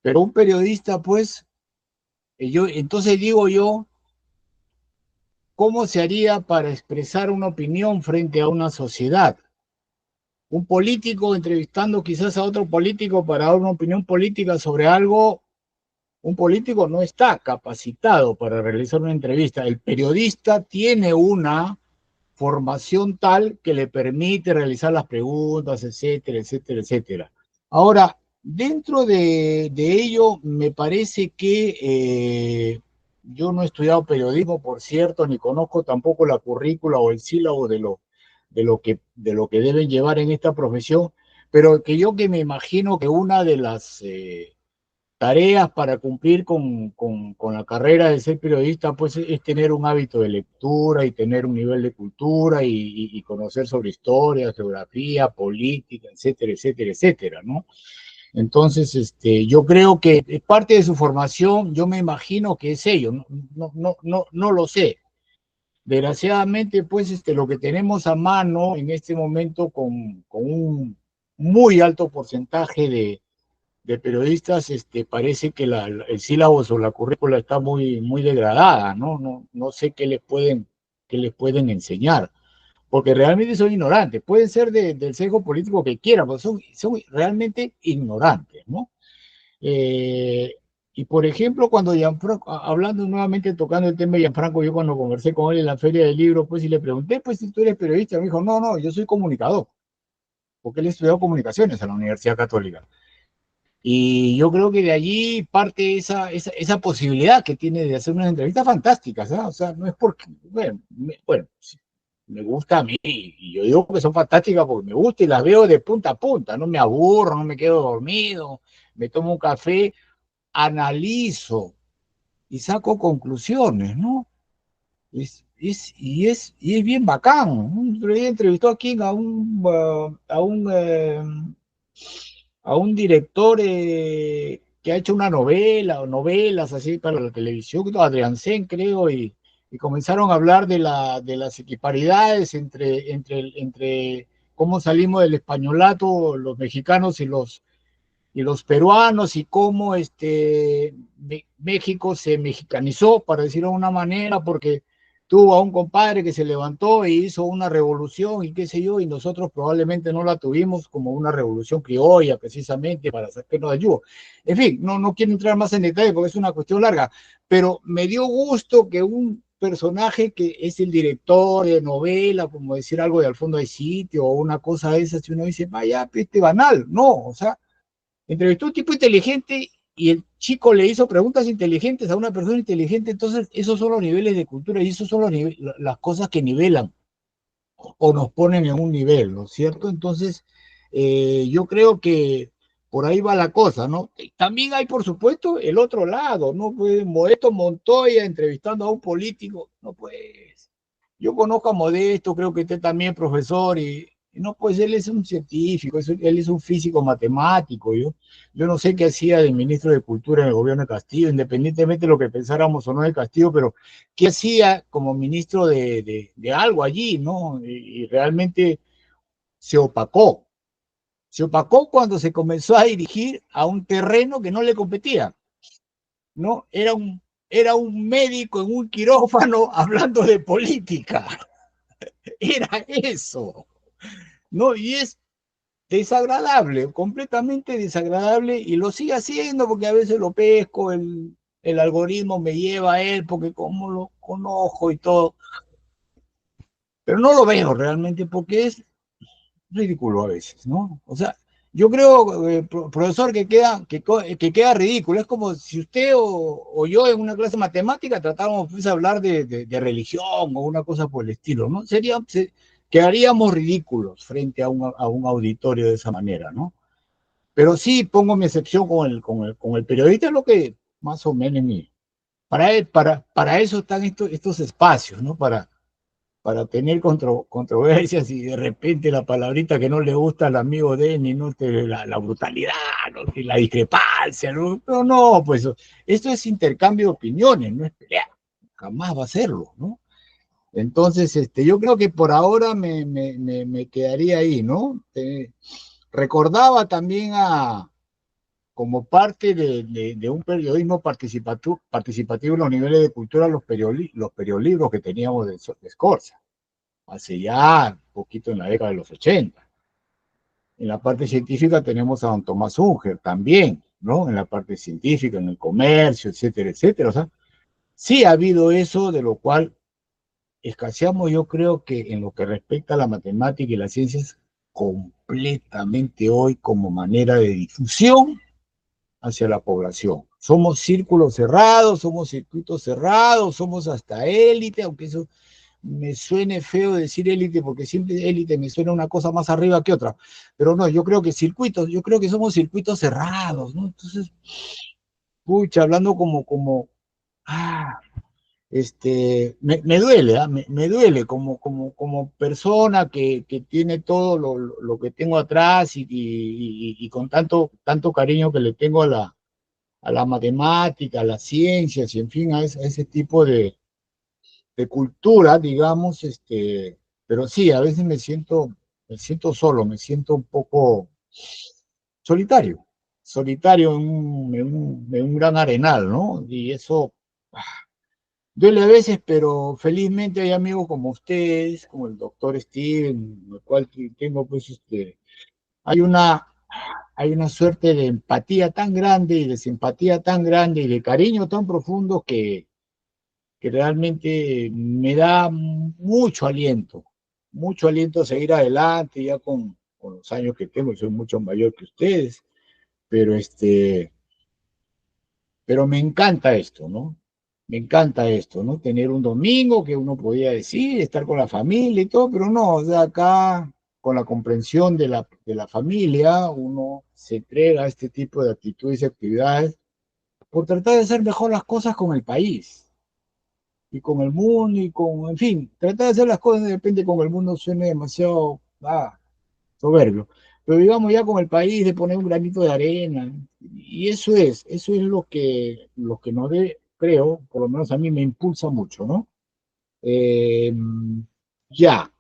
S3: Pero un periodista, pues, entonces digo yo, ¿cómo se haría para expresar una opinión frente a una sociedad? Un político entrevistando quizás a otro político para dar una opinión política sobre algo, un político no está capacitado para realizar una entrevista. El periodista tiene una formación tal que le permite realizar las preguntas, etcétera, etcétera, etcétera. Ahora, dentro de ello, me parece que yo no he estudiado periodismo, por cierto, ni conozco tampoco la currícula o el sílabo de lo que deben llevar en esta profesión, pero que me imagino que una de las tareas para cumplir con la carrera de ser periodista, pues es tener un hábito de lectura y tener un nivel de cultura y conocer sobre historia, geografía, política, etcétera, etcétera, etcétera, ¿no? Entonces, yo creo que parte de su formación, yo me imagino que es ello, no lo sé. Desgraciadamente, pues, lo que tenemos a mano en este momento con un muy alto porcentaje de periodistas, parece que el sílabo o la currícula está muy degradada, ¿no? No sé qué les pueden enseñar, porque realmente son ignorantes. Pueden ser del sesgo político que quieran, pero son realmente ignorantes, ¿no? Eh, y por ejemplo, cuando Gianfranco, hablando nuevamente, tocando el tema de Gianfranco, yo cuando conversé con él en la feria del libro, pues y le pregunté, pues si tú eres periodista, me dijo, no, yo soy comunicador, porque él estudió comunicaciones en la Universidad Católica. Y yo creo que de allí parte esa posibilidad que tiene de hacer unas entrevistas fantásticas, ¿no? O sea, no es porque, bueno, sí, me gusta a mí, y yo digo que son fantásticas porque me gusta y las veo de punta a punta, no me aburro, no me quedo dormido, me tomo un café, analizo y saco conclusiones, ¿no? Y es bien bacán. Un otro día entrevistó aquí a un director que ha hecho una novela o novelas así para la televisión, Adrián Sen, creo, y comenzaron a hablar de las equiparidades entre cómo salimos del españolato, los mexicanos y los peruanos, y cómo México se mexicanizó, para decirlo de una manera, porque tuvo a un compadre que se levantó e hizo una revolución y qué sé yo, y nosotros probablemente no la tuvimos como una revolución criolla, precisamente para sacarnos de yugo. En fin, no quiero entrar más en detalle porque es una cuestión larga, pero me dio gusto que un personaje que es el director de novela, como decir algo de Al fondo hay sitio o una cosa de esas, y uno dice, vaya, banal, no, o sea, entrevistó a un tipo inteligente y el chico le hizo preguntas inteligentes a una persona inteligente. Entonces esos son los niveles de cultura y esos son las cosas que nivelan o nos ponen en un nivel, ¿no es cierto? Entonces, yo creo que por ahí va la cosa, ¿no? También hay, por supuesto, el otro lado, ¿no? Pues Modesto Montoya entrevistando a un político, no pues. Yo conozco a Modesto, creo que usted también profesor, y no, pues él es un científico, él es un físico matemático. Yo no sé qué hacía de ministro de Cultura en el gobierno de Castillo, independientemente de lo que pensáramos o no de Castillo, pero qué hacía como ministro de algo allí, ¿no? Y realmente se opacó. Se opacó cuando se comenzó a dirigir a un terreno que no le competía, ¿no? Era era un médico en un quirófano hablando de política. Era eso, ¿no? Y es desagradable, completamente desagradable, y lo sigue haciendo porque a veces lo pesco, el algoritmo me lleva a él porque como lo conozco y todo, pero no lo veo realmente porque es ridículo a veces, ¿no? O sea, yo creo, profesor, que queda ridículo. Es como si usted o yo en una clase de matemática tratáramos pues, de hablar de religión o una cosa por el estilo, ¿no? Quedaríamos ridículos frente a un auditorio de esa manera, ¿no? Pero sí pongo mi excepción con el periodista, es lo que más o menos mi. Para eso están estos espacios, ¿no? Para tener controversias y de repente la palabrita que no le gusta al amigo Denny, ¿no? La brutalidad, ¿no? La discrepancia, ¿no? Pero no, pues esto es intercambio de opiniones, no es pelea, jamás va a serlo, ¿no? Entonces, yo creo que por ahora me quedaría ahí, ¿no? Recordaba también como parte de un periodismo participativo en los niveles de cultura, los periodilibros que teníamos de Scorza hace ya un poquito en la década de los 80. En la parte científica tenemos a don Tomás Unger también, ¿no? En la parte científica, en el comercio, etcétera, etcétera. O sea, sí ha habido eso, de lo cual escaseamos, yo creo que en lo que respecta a la matemática y las ciencias, completamente hoy como manera de difusión hacia la población. Somos círculos cerrados, somos circuitos cerrados, somos hasta élite, aunque eso me suene feo decir élite, porque siempre élite me suena una cosa más arriba que otra, pero no, yo creo que yo creo que somos circuitos cerrados, ¿no? Entonces, pucha, hablando ah, me duele, ¿eh? Me duele como persona que tiene todo lo que tengo atrás y con tanto cariño que le tengo a la matemática, a las ciencias y en fin, a ese tipo de cultura, digamos, pero sí, a veces me siento solo, me siento un poco solitario, solitario en un gran arenal, ¿no? Y eso ah, duele a veces, pero felizmente hay amigos como ustedes, como el doctor Steven, el cual tengo, pues, hay una suerte de empatía tan grande y de simpatía tan grande y de cariño tan profundo que realmente me da mucho aliento a seguir adelante ya con los años que tengo, soy mucho mayor que ustedes, pero pero me encanta esto, ¿no? Me encanta esto, ¿no? Tener un domingo que uno podía decir, estar con la familia y todo, pero no, o sea, acá con la comprensión de la familia, uno se entrega a este tipo de actitudes y actividades por tratar de hacer mejor las cosas con el país y con el mundo en fin, tratar de hacer las cosas de repente con el mundo suene demasiado soberbio, pero digamos ya con el país de poner un granito de arena, y eso es lo que nos dé, creo, por lo menos a mí me impulsa mucho, ¿no? Eh, ya,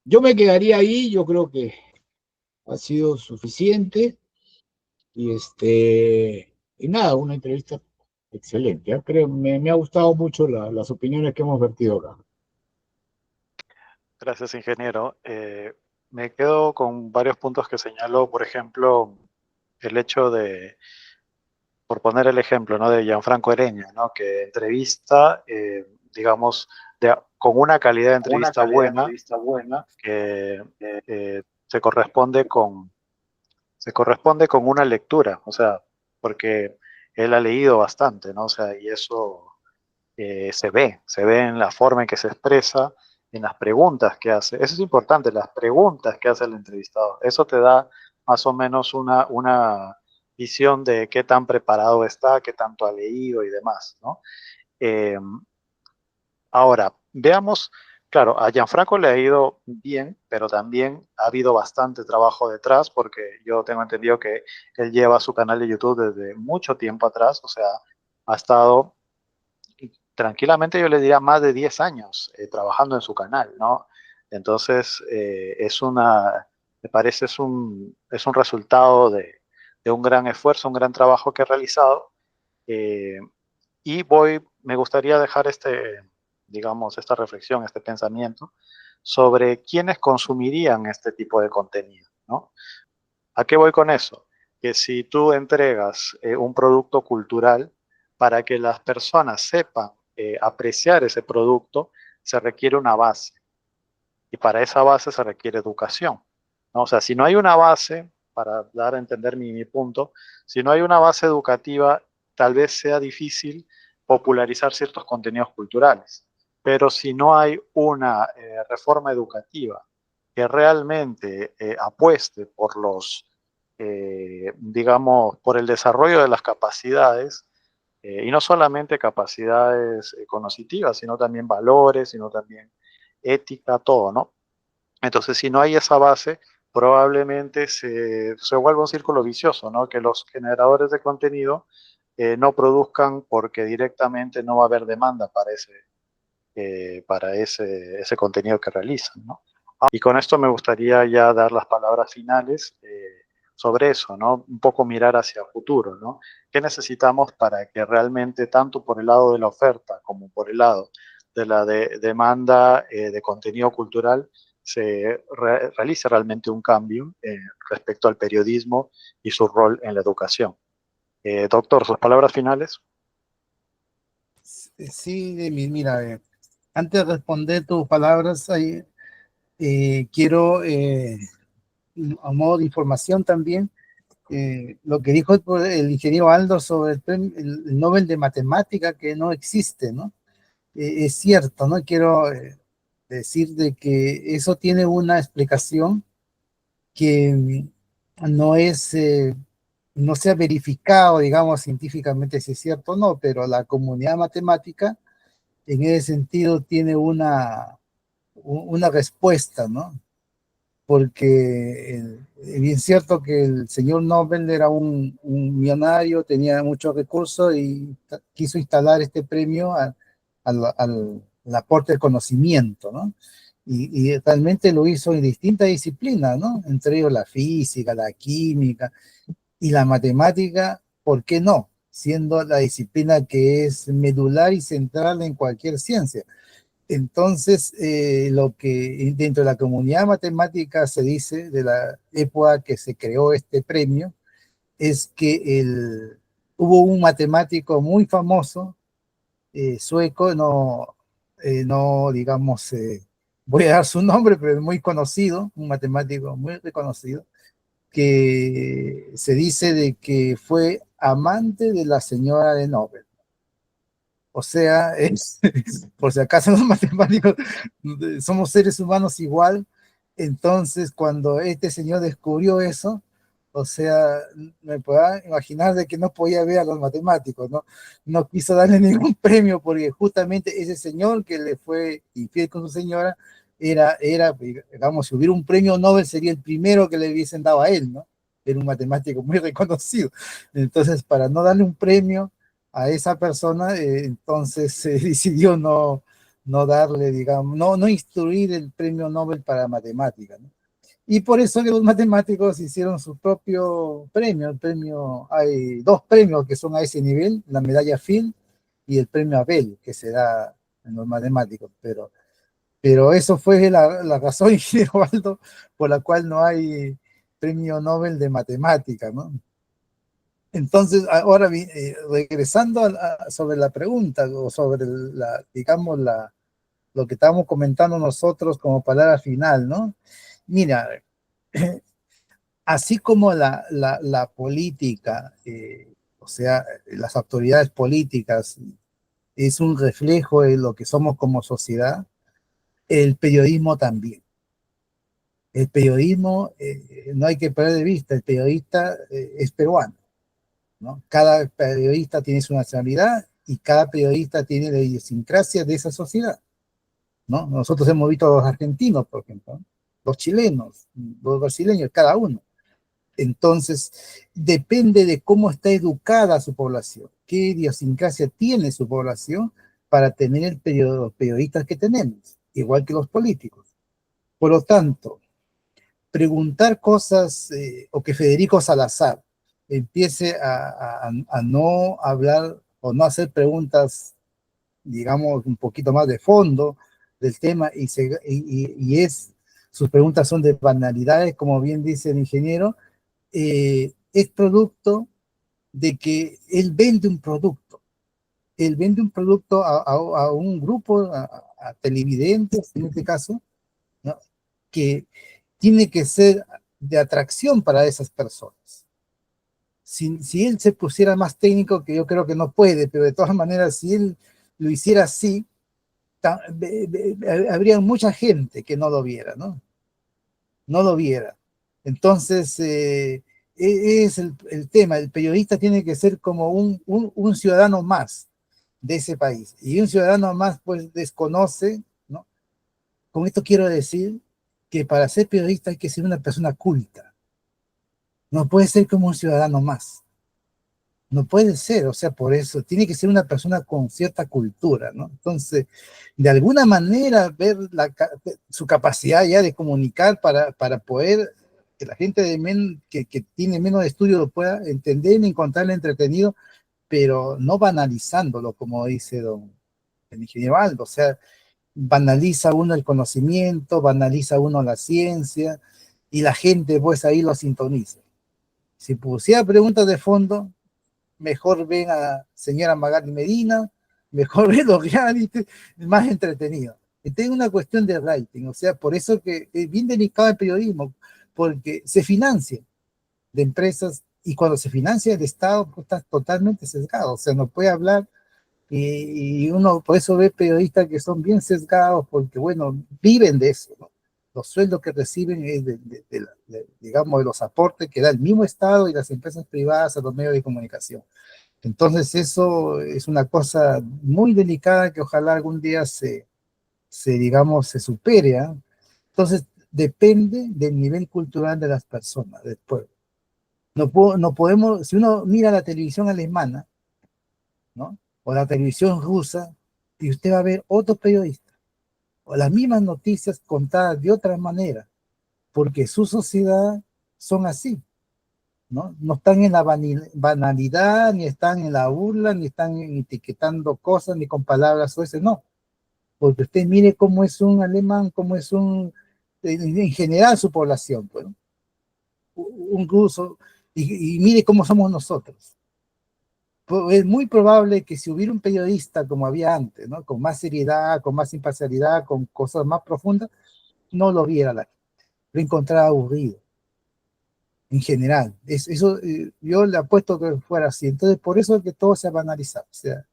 S3: yo me quedaría ahí, yo creo que ha sido suficiente, y y nada, una entrevista excelente, ¿eh? Creo, me ha gustado mucho las opiniones que hemos vertido acá.
S1: Gracias, ingeniero. Me quedo con varios puntos que señaló, por ejemplo, el hecho de, por poner el ejemplo, ¿no? De Gianfranco Ereña, ¿no? Que entrevista, digamos, con una calidad de
S4: Con una
S1: entrevista
S4: calidad de
S1: buena
S4: entrevista buena,
S1: que
S4: eh,
S1: se se corresponde con una lectura, o sea, porque él ha leído bastante, ¿no? O sea, y eso se ve en la forma en que se expresa, en las preguntas que hace. Eso es importante, las preguntas que hace el entrevistado. Eso te da más o menos una visión de qué tan preparado está, qué tanto ha leído y demás, ¿no? Eh, Ahora, veamos, claro, a Gianfranco le ha ido bien, pero también ha habido bastante trabajo detrás, porque yo tengo entendido que él lleva su canal de YouTube desde mucho tiempo atrás, o sea, ha estado tranquilamente, yo le diría, más de 10 años trabajando en su canal, ¿no? Entonces, me parece, es un resultado de un gran esfuerzo, un gran trabajo que ha realizado. eh, y voy me gustaría dejar digamos, esta reflexión, este pensamiento sobre quiénes consumirían este tipo de contenido, ¿no? ¿A qué voy con eso? Que si tú entregas un producto cultural, para que las personas sepan apreciar ese producto, se requiere una base. Y para esa base se requiere educación, ¿no? O sea, si no hay una base, para dar a entender mi punto, si no hay una base educativa, tal vez sea difícil popularizar ciertos contenidos culturales. Pero si no hay una reforma educativa que realmente apueste por digamos, por el desarrollo de las capacidades, y no solamente capacidades cognitivas, sino también valores, sino también ética, todo, ¿no? Entonces, si no hay esa base, probablemente se vuelva un círculo vicioso, ¿no? Que los generadores de contenido no produzcan porque directamente no va a haber demanda para ese contenido que realizan, ¿no? Y con esto me gustaría ya dar las palabras finales sobre eso, ¿no? Un poco mirar hacia el futuro, ¿no? ¿Qué necesitamos para que realmente, tanto por el lado de la oferta como por el lado de la demanda de contenido cultural, se realice realmente un cambio respecto al periodismo y su rol en la educación? Doctor, sus palabras finales.
S2: Sí, mira, antes de responder tus palabras, quiero, a modo de información también, lo que dijo el ingeniero Aldo sobre el Nobel de Matemática, que no existe, ¿no? Es cierto, ¿no? Quiero decir de que eso tiene una explicación que no es, no se ha verificado, digamos, científicamente si es cierto o no, pero la comunidad matemática en ese sentido tiene una respuesta, ¿no? Porque es bien cierto que el señor Nobel era un millonario, tenía muchos recursos y quiso instalar este premio al aporte de conocimiento, ¿no? Y realmente lo hizo en distintas disciplinas, ¿no? Entre ellos la física, la química y la matemática, ¿por qué no? Siendo la disciplina que es medular y central en cualquier ciencia. Entonces, lo que dentro de la comunidad matemática se dice de la época que se creó este premio es que hubo un matemático muy famoso, sueco, no digamos, voy a dar su nombre, pero es muy conocido, un matemático muy reconocido, que se dice de que fue amante de la señora de Nobel. O sea, por si acaso los matemáticos somos seres humanos igual. Entonces, cuando este señor descubrió eso, o sea, me puedo imaginar de que no podía ver a los matemáticos, ¿no? No quiso darle ningún premio porque justamente ese señor que le fue infiel con su señora digamos, si hubiera un premio Nobel sería el primero que le hubiesen dado a él, ¿no? Era un matemático muy reconocido. Entonces, para no darle un premio a esa persona, entonces se decidió no darle, digamos, no instruir el premio Nobel para matemática, ¿no? Y por eso que los matemáticos hicieron su propio premio, hay dos premios que son a ese nivel, la medalla Fields y el premio Abel, que se da en los matemáticos, pero eso fue la razón, Aldo, por la cual no hay premio Nobel de matemática, ¿no? Entonces, ahora regresando sobre la pregunta o sobre digamos, lo que estábamos comentando nosotros como palabra final, ¿no? Mira, así como la política, o sea, las autoridades políticas es un reflejo de lo que somos como sociedad, el periodismo también. El periodismo, no hay que perder de vista, el periodista es peruano, ¿no? Cada periodista tiene su nacionalidad y cada periodista tiene la idiosincrasia de esa sociedad, ¿no? Nosotros hemos visto a los argentinos, por ejemplo, ¿no? Los chilenos, los brasileños, cada uno. Entonces, depende de cómo está educada su población, qué idiosincrasia tiene su población para tener los periodistas que tenemos, igual que los políticos. Por lo tanto, preguntar cosas o que Federico Salazar empiece a no hablar o no hacer preguntas digamos, un poquito más de fondo del tema sus preguntas son de banalidades, como bien dice el ingeniero, es producto de que él vende un producto. Él vende un producto a un grupo, a televidentes en este caso, ¿no? Que tiene que ser de atracción para esas personas. Si él se pusiera más técnico, que yo creo que no puede, pero de todas maneras, si él lo hiciera así, habría mucha gente que no lo viera, ¿no? No lo viera. Entonces, es el tema. El periodista tiene que ser como un ciudadano más de ese país. Y un ciudadano más, pues, desconoce, ¿no? Con esto quiero decir que para ser periodista hay que ser una persona culta. No puede ser como un ciudadano más. No puede ser, o sea, por eso tiene que ser una persona con cierta cultura, ¿no? Entonces, de alguna manera ver su capacidad ya de comunicar para poder que la gente que tiene menos estudio lo pueda entender y encontrarle entretenido, pero no banalizándolo, como dice el ingeniero Aldo. O sea, banaliza uno el conocimiento, banaliza uno la ciencia, y la gente pues ahí lo sintoniza. Si pusiera preguntas de fondo, mejor ven a señora Magali Medina, mejor ven los reality, más entretenido. Y tengo una cuestión de rating, o sea, por eso que es bien delicado el periodismo, porque se financia de empresas, y cuando se financia el Estado, pues, está totalmente sesgado, o sea, no puede hablar, y uno por eso ve periodistas que son bien sesgados, porque bueno, viven de eso, ¿no? Los sueldos que reciben es digamos, de los aportes que da el mismo Estado y las empresas privadas a los medios de comunicación. Entonces eso es una cosa muy delicada que ojalá algún día digamos, se supere, ¿eh? Entonces depende del nivel cultural de las personas, del pueblo. No podemos, si uno mira la televisión alemana, ¿no? O la televisión rusa, y usted va a ver otros periodistas, o las mismas noticias contadas de otra manera, porque su sociedad son así. ¿No? No están en la banalidad, ni están en la burla, ni están etiquetando cosas, ni con palabras sueces, no. Porque usted mire cómo es un alemán, cómo es en general su población, pues, ¿no? Un ruso, y mire cómo somos nosotros. Es muy probable que si hubiera un periodista como había antes, ¿no? Con más seriedad, con más imparcialidad, con cosas más profundas, no lo viera la gente, lo encontraba aburrido. En general, eso yo le apuesto que fuera así. Entonces, por eso es que todo se ha banalizado. O sea,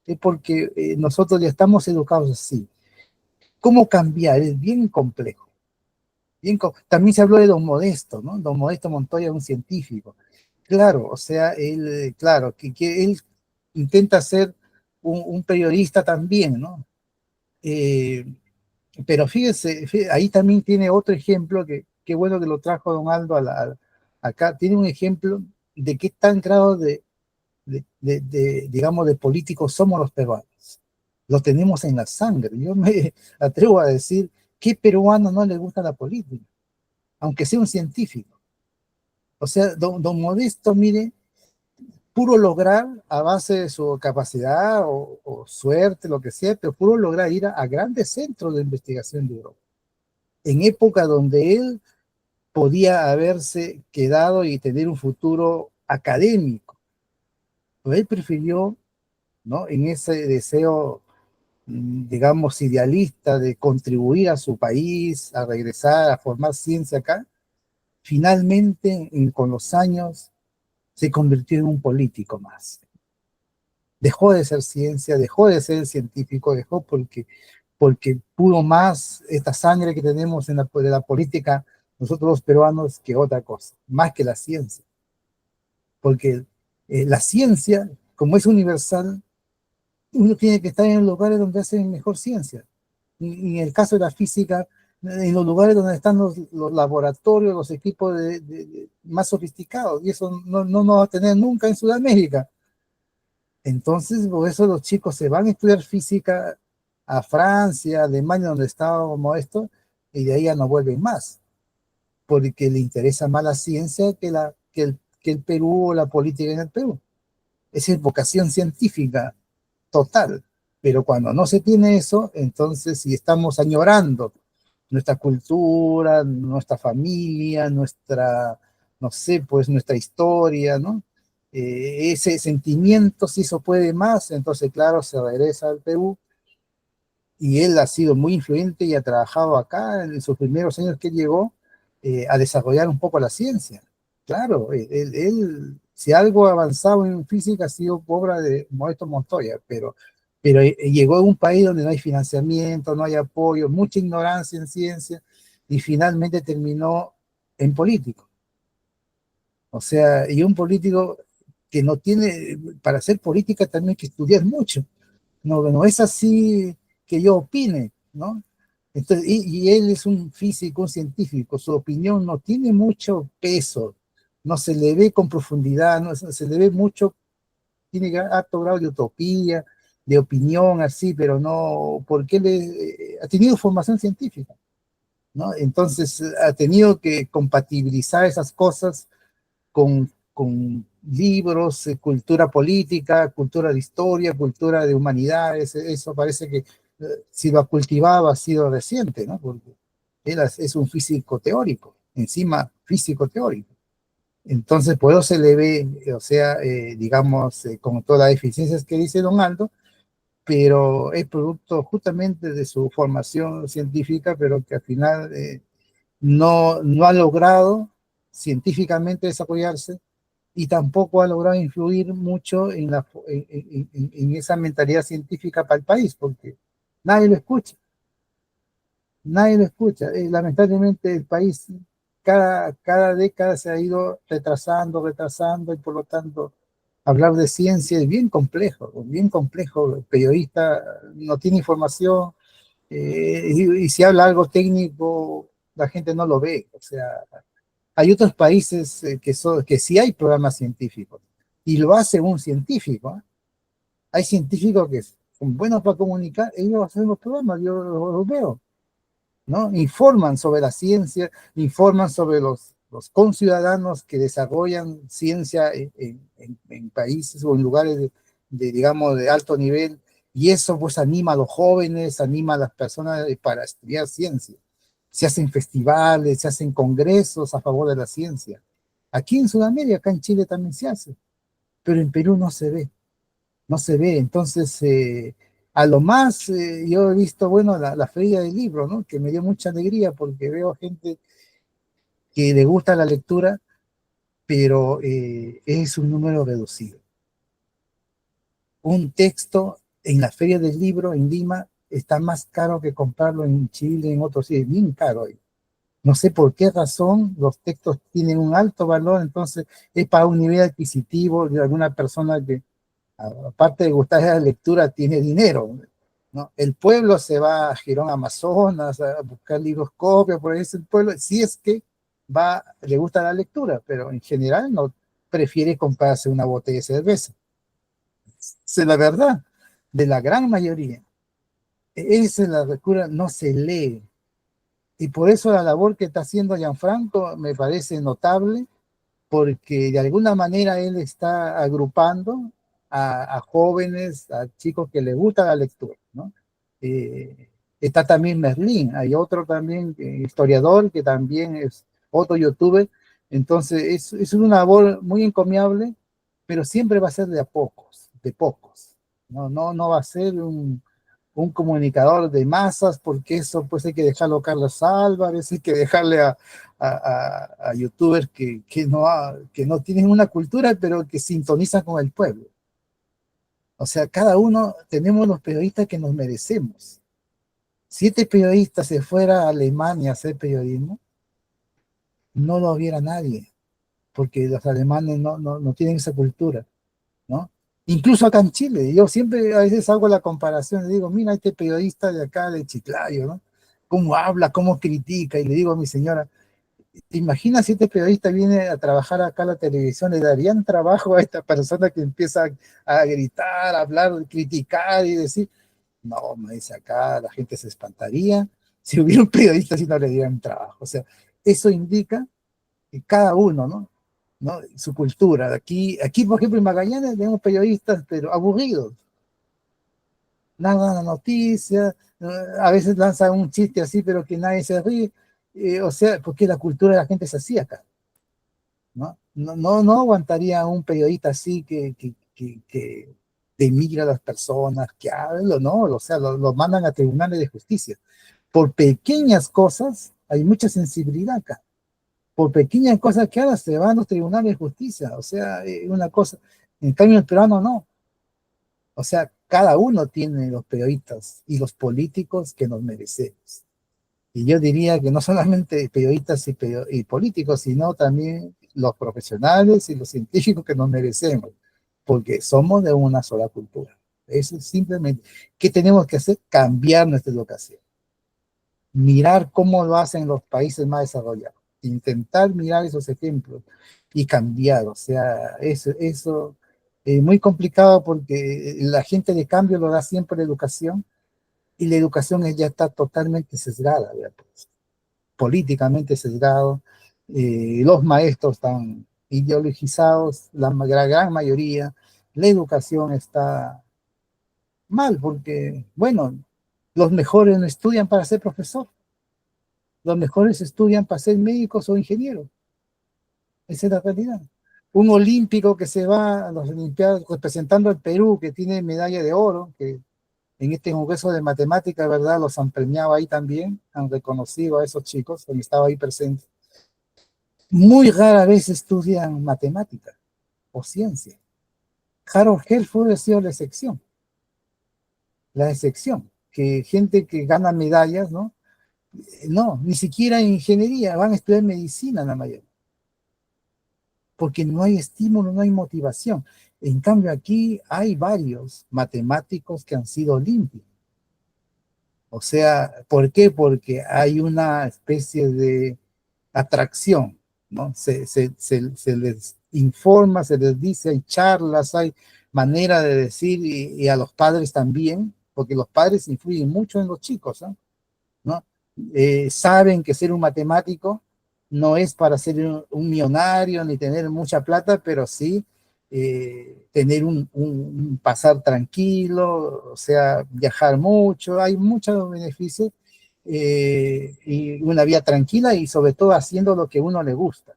S2: es porque nosotros ya estamos educados así. ¿Cómo cambiar? Es bien complejo. También se habló de Don Modesto, ¿no? Don Modesto Montoya, un científico. Claro, o sea, él, claro, que él intenta ser un periodista también, ¿no? Pero fíjese, ahí también tiene otro ejemplo, que bueno que lo trajo Don Aldo acá, tiene un ejemplo de qué tan grado digamos, de políticos somos los peruanos. Lo tenemos en la sangre. Yo me atrevo a decir, ¿qué peruano no le gusta la política? Aunque sea un científico. O sea, don Modesto, mire, puro lograr a base de su capacidad o suerte, lo que sea, pero puro lograr ir a grandes centros de investigación de Europa. En época donde él podía haberse quedado y tener un futuro académico. Pero él prefirió, ¿no? En ese deseo, digamos, idealista de contribuir a su país, a regresar, a formar ciencia acá, finalmente, con los años, se convirtió en un político más. Dejó de ser ciencia, dejó de ser científico, dejó porque pudo más esta sangre que tenemos de la política, nosotros los peruanos, que otra cosa, más que la ciencia. Porque la ciencia, como es universal, uno tiene que estar en los lugares donde hacen mejor ciencia. Y en el caso de la física, en los lugares donde están los laboratorios, los equipos más sofisticados, y eso no va a tener nunca en Sudamérica. Entonces, por eso los chicos se van a estudiar física a Francia, Alemania, donde estábamos esto, y de ahí ya no vuelven más, porque le interesa más la ciencia que el Perú o la política en el Perú. Esa es vocación científica total. Pero cuando no se tiene eso, entonces si estamos añorando nuestra cultura, nuestra familia, nuestra, no sé, pues nuestra historia, ¿no? Ese sentimiento, si eso puede más, entonces claro, se regresa al Perú y él ha sido muy influyente y ha trabajado acá en sus primeros años que llegó a desarrollar un poco la ciencia. Claro, si algo ha avanzado en física ha sido obra de Modesto Montoya, pero llegó a un país donde no hay financiamiento, no hay apoyo, mucha ignorancia en ciencia, y finalmente terminó en político. O sea, y un político que no tiene, para hacer política también hay que estudiar mucho. No, no es así que yo opine, ¿no? Entonces, y él es un físico, un científico, su opinión no tiene mucho peso, no se le ve con profundidad, no se le ve mucho, tiene alto grado de utopía, de opinión, así, pero no, porque él ha tenido formación científica, ¿no? Entonces ha tenido que compatibilizar esas cosas con libros, cultura política, cultura de historia, cultura de humanidades. Eso parece que si lo cultivaba ha sido reciente, ¿no? Porque él es un físico teórico, encima físico teórico. Entonces, por eso se le ve, o sea, digamos, con todas las deficiencias que dice Don Aldo, pero es producto justamente de su formación científica, pero que al final no ha logrado científicamente desarrollarse y tampoco ha logrado influir mucho en esa mentalidad científica para el país, porque nadie lo escucha, nadie lo escucha. Lamentablemente el país cada década se ha ido retrasando, retrasando, y por lo tanto hablar de ciencia es bien complejo, bien complejo. El periodista no tiene información, y si habla algo técnico, la gente no lo ve. O sea, hay otros países que sí hay programas científicos y lo hace un científico, ¿eh? Hay científicos que son buenos para comunicar, ellos hacen los programas, yo los veo, ¿no? Informan sobre la ciencia, informan sobre los conciudadanos que desarrollan ciencia en países o en lugares digamos, de alto nivel, y eso pues anima a los jóvenes, anima a las personas para estudiar ciencia. Se hacen festivales, se hacen congresos a favor de la ciencia. Aquí en Sudamérica, acá en Chile también se hace, pero en Perú no se ve, no se ve. Entonces, a lo más, yo he visto, bueno, la feria del libro, ¿no? Que me dio mucha alegría porque veo gente que le gusta la lectura, pero es un número reducido. Un texto en la feria del libro en Lima está más caro que comprarlo en Chile, en otros sitios, bien caro ahí. No sé por qué razón los textos tienen un alto valor, entonces es para un nivel adquisitivo de alguna persona que, aparte de gustar la lectura, tiene dinero, ¿no? El pueblo se va a Girón, Amazonas, a buscar libros copias, por ahí es el pueblo, si es que le gusta la lectura, pero en general no prefiere comprarse una botella de cerveza. Esa es la verdad de la gran mayoría. Esa es la lectura, no se lee. Y por eso la labor que está haciendo Gianfranco me parece notable, porque de alguna manera él está agrupando a jóvenes, a chicos que les gusta la lectura, ¿no? Está también Merlín, hay otro también historiador que también es otro youtuber. Entonces es una labor muy encomiable, pero siempre va a ser de pocos. No va a ser un comunicador de masas, porque eso pues hay que dejarlo a Carlos Álvarez, hay que dejarle a youtubers que no tienen una cultura, pero que sintonizan con el pueblo. O sea, cada uno tenemos los periodistas que nos merecemos. Si este periodista se fuera a Alemania a hacer periodismo, no lo viera nadie, porque los alemanes no tienen esa cultura, ¿no? Incluso acá en Chile, yo siempre a veces hago la comparación, le digo, mira, este periodista de acá de Chiclayo, ¿no? Cómo habla, cómo critica, y le digo a mi señora, ¿te imaginas si este periodista viene a trabajar acá a la televisión? ¿Le darían trabajo a esta persona que empieza a gritar, a hablar, criticar y decir? No, me dice, acá la gente se espantaría si hubiera un periodista si no le dieran trabajo. O sea, eso indica que cada uno, ¿no? Su cultura. Aquí, por ejemplo, en Magallanes tenemos periodistas, pero aburridos, nada la noticia, a veces lanzan un chiste así, pero que nadie se ríe, o sea, porque la cultura de la gente es así acá, ¿no? No aguantaría un periodista así que demigra a las personas, que habla, ¿no? O sea, lo mandan a tribunales de justicia. Por pequeñas cosas, hay mucha sensibilidad acá. Por pequeñas cosas que haga, se van a los tribunales de justicia. O sea, una cosa. En cambio, el peruano no. O sea, cada uno tiene los periodistas y los políticos que nos merecemos. Y yo diría que no solamente periodistas y políticos, sino también los profesionales y los científicos que nos merecemos, porque somos de una sola cultura. Eso es simplemente, ¿qué tenemos que hacer? Cambiar nuestra educación. Mirar cómo lo hacen los países más desarrollados. Intentar mirar esos ejemplos y cambiar. O sea, eso es muy complicado porque la gente de cambio lo da siempre la educación y la educación ya está totalmente sesgada, ¿verdad? Políticamente sesgado, los maestros están ideologizados, la gran mayoría, la educación está mal porque, bueno, los mejores no estudian para ser profesor, los mejores estudian para ser médicos o ingenieros, esa es la realidad. Un olímpico que se va a las Olimpiadas representando al Perú, que tiene medalla de oro, que en este congreso de matemáticas, ¿verdad? Los han premiado ahí también, han reconocido a esos chicos que estaba ahí presentes. Muy rara vez estudian matemática o ciencia. Harold Herford ha sido la excepción, que gente que gana medallas, ¿no? No, ni siquiera en ingeniería, van a estudiar medicina la mayoría, porque no hay estímulo, no hay motivación. En cambio aquí hay varios matemáticos que han sido limpios. O sea, ¿por qué? Porque hay una especie de atracción, ¿no? Se les informa, se les dice, hay charlas, hay manera de decir, y a los padres también, porque los padres influyen mucho en los chicos, ¿no? Saben que ser un matemático no es para ser un millonario ni tener mucha plata, pero sí tener un pasar tranquilo, o sea, viajar mucho, hay muchos beneficios y una vida tranquila y sobre todo haciendo lo que a uno le gusta.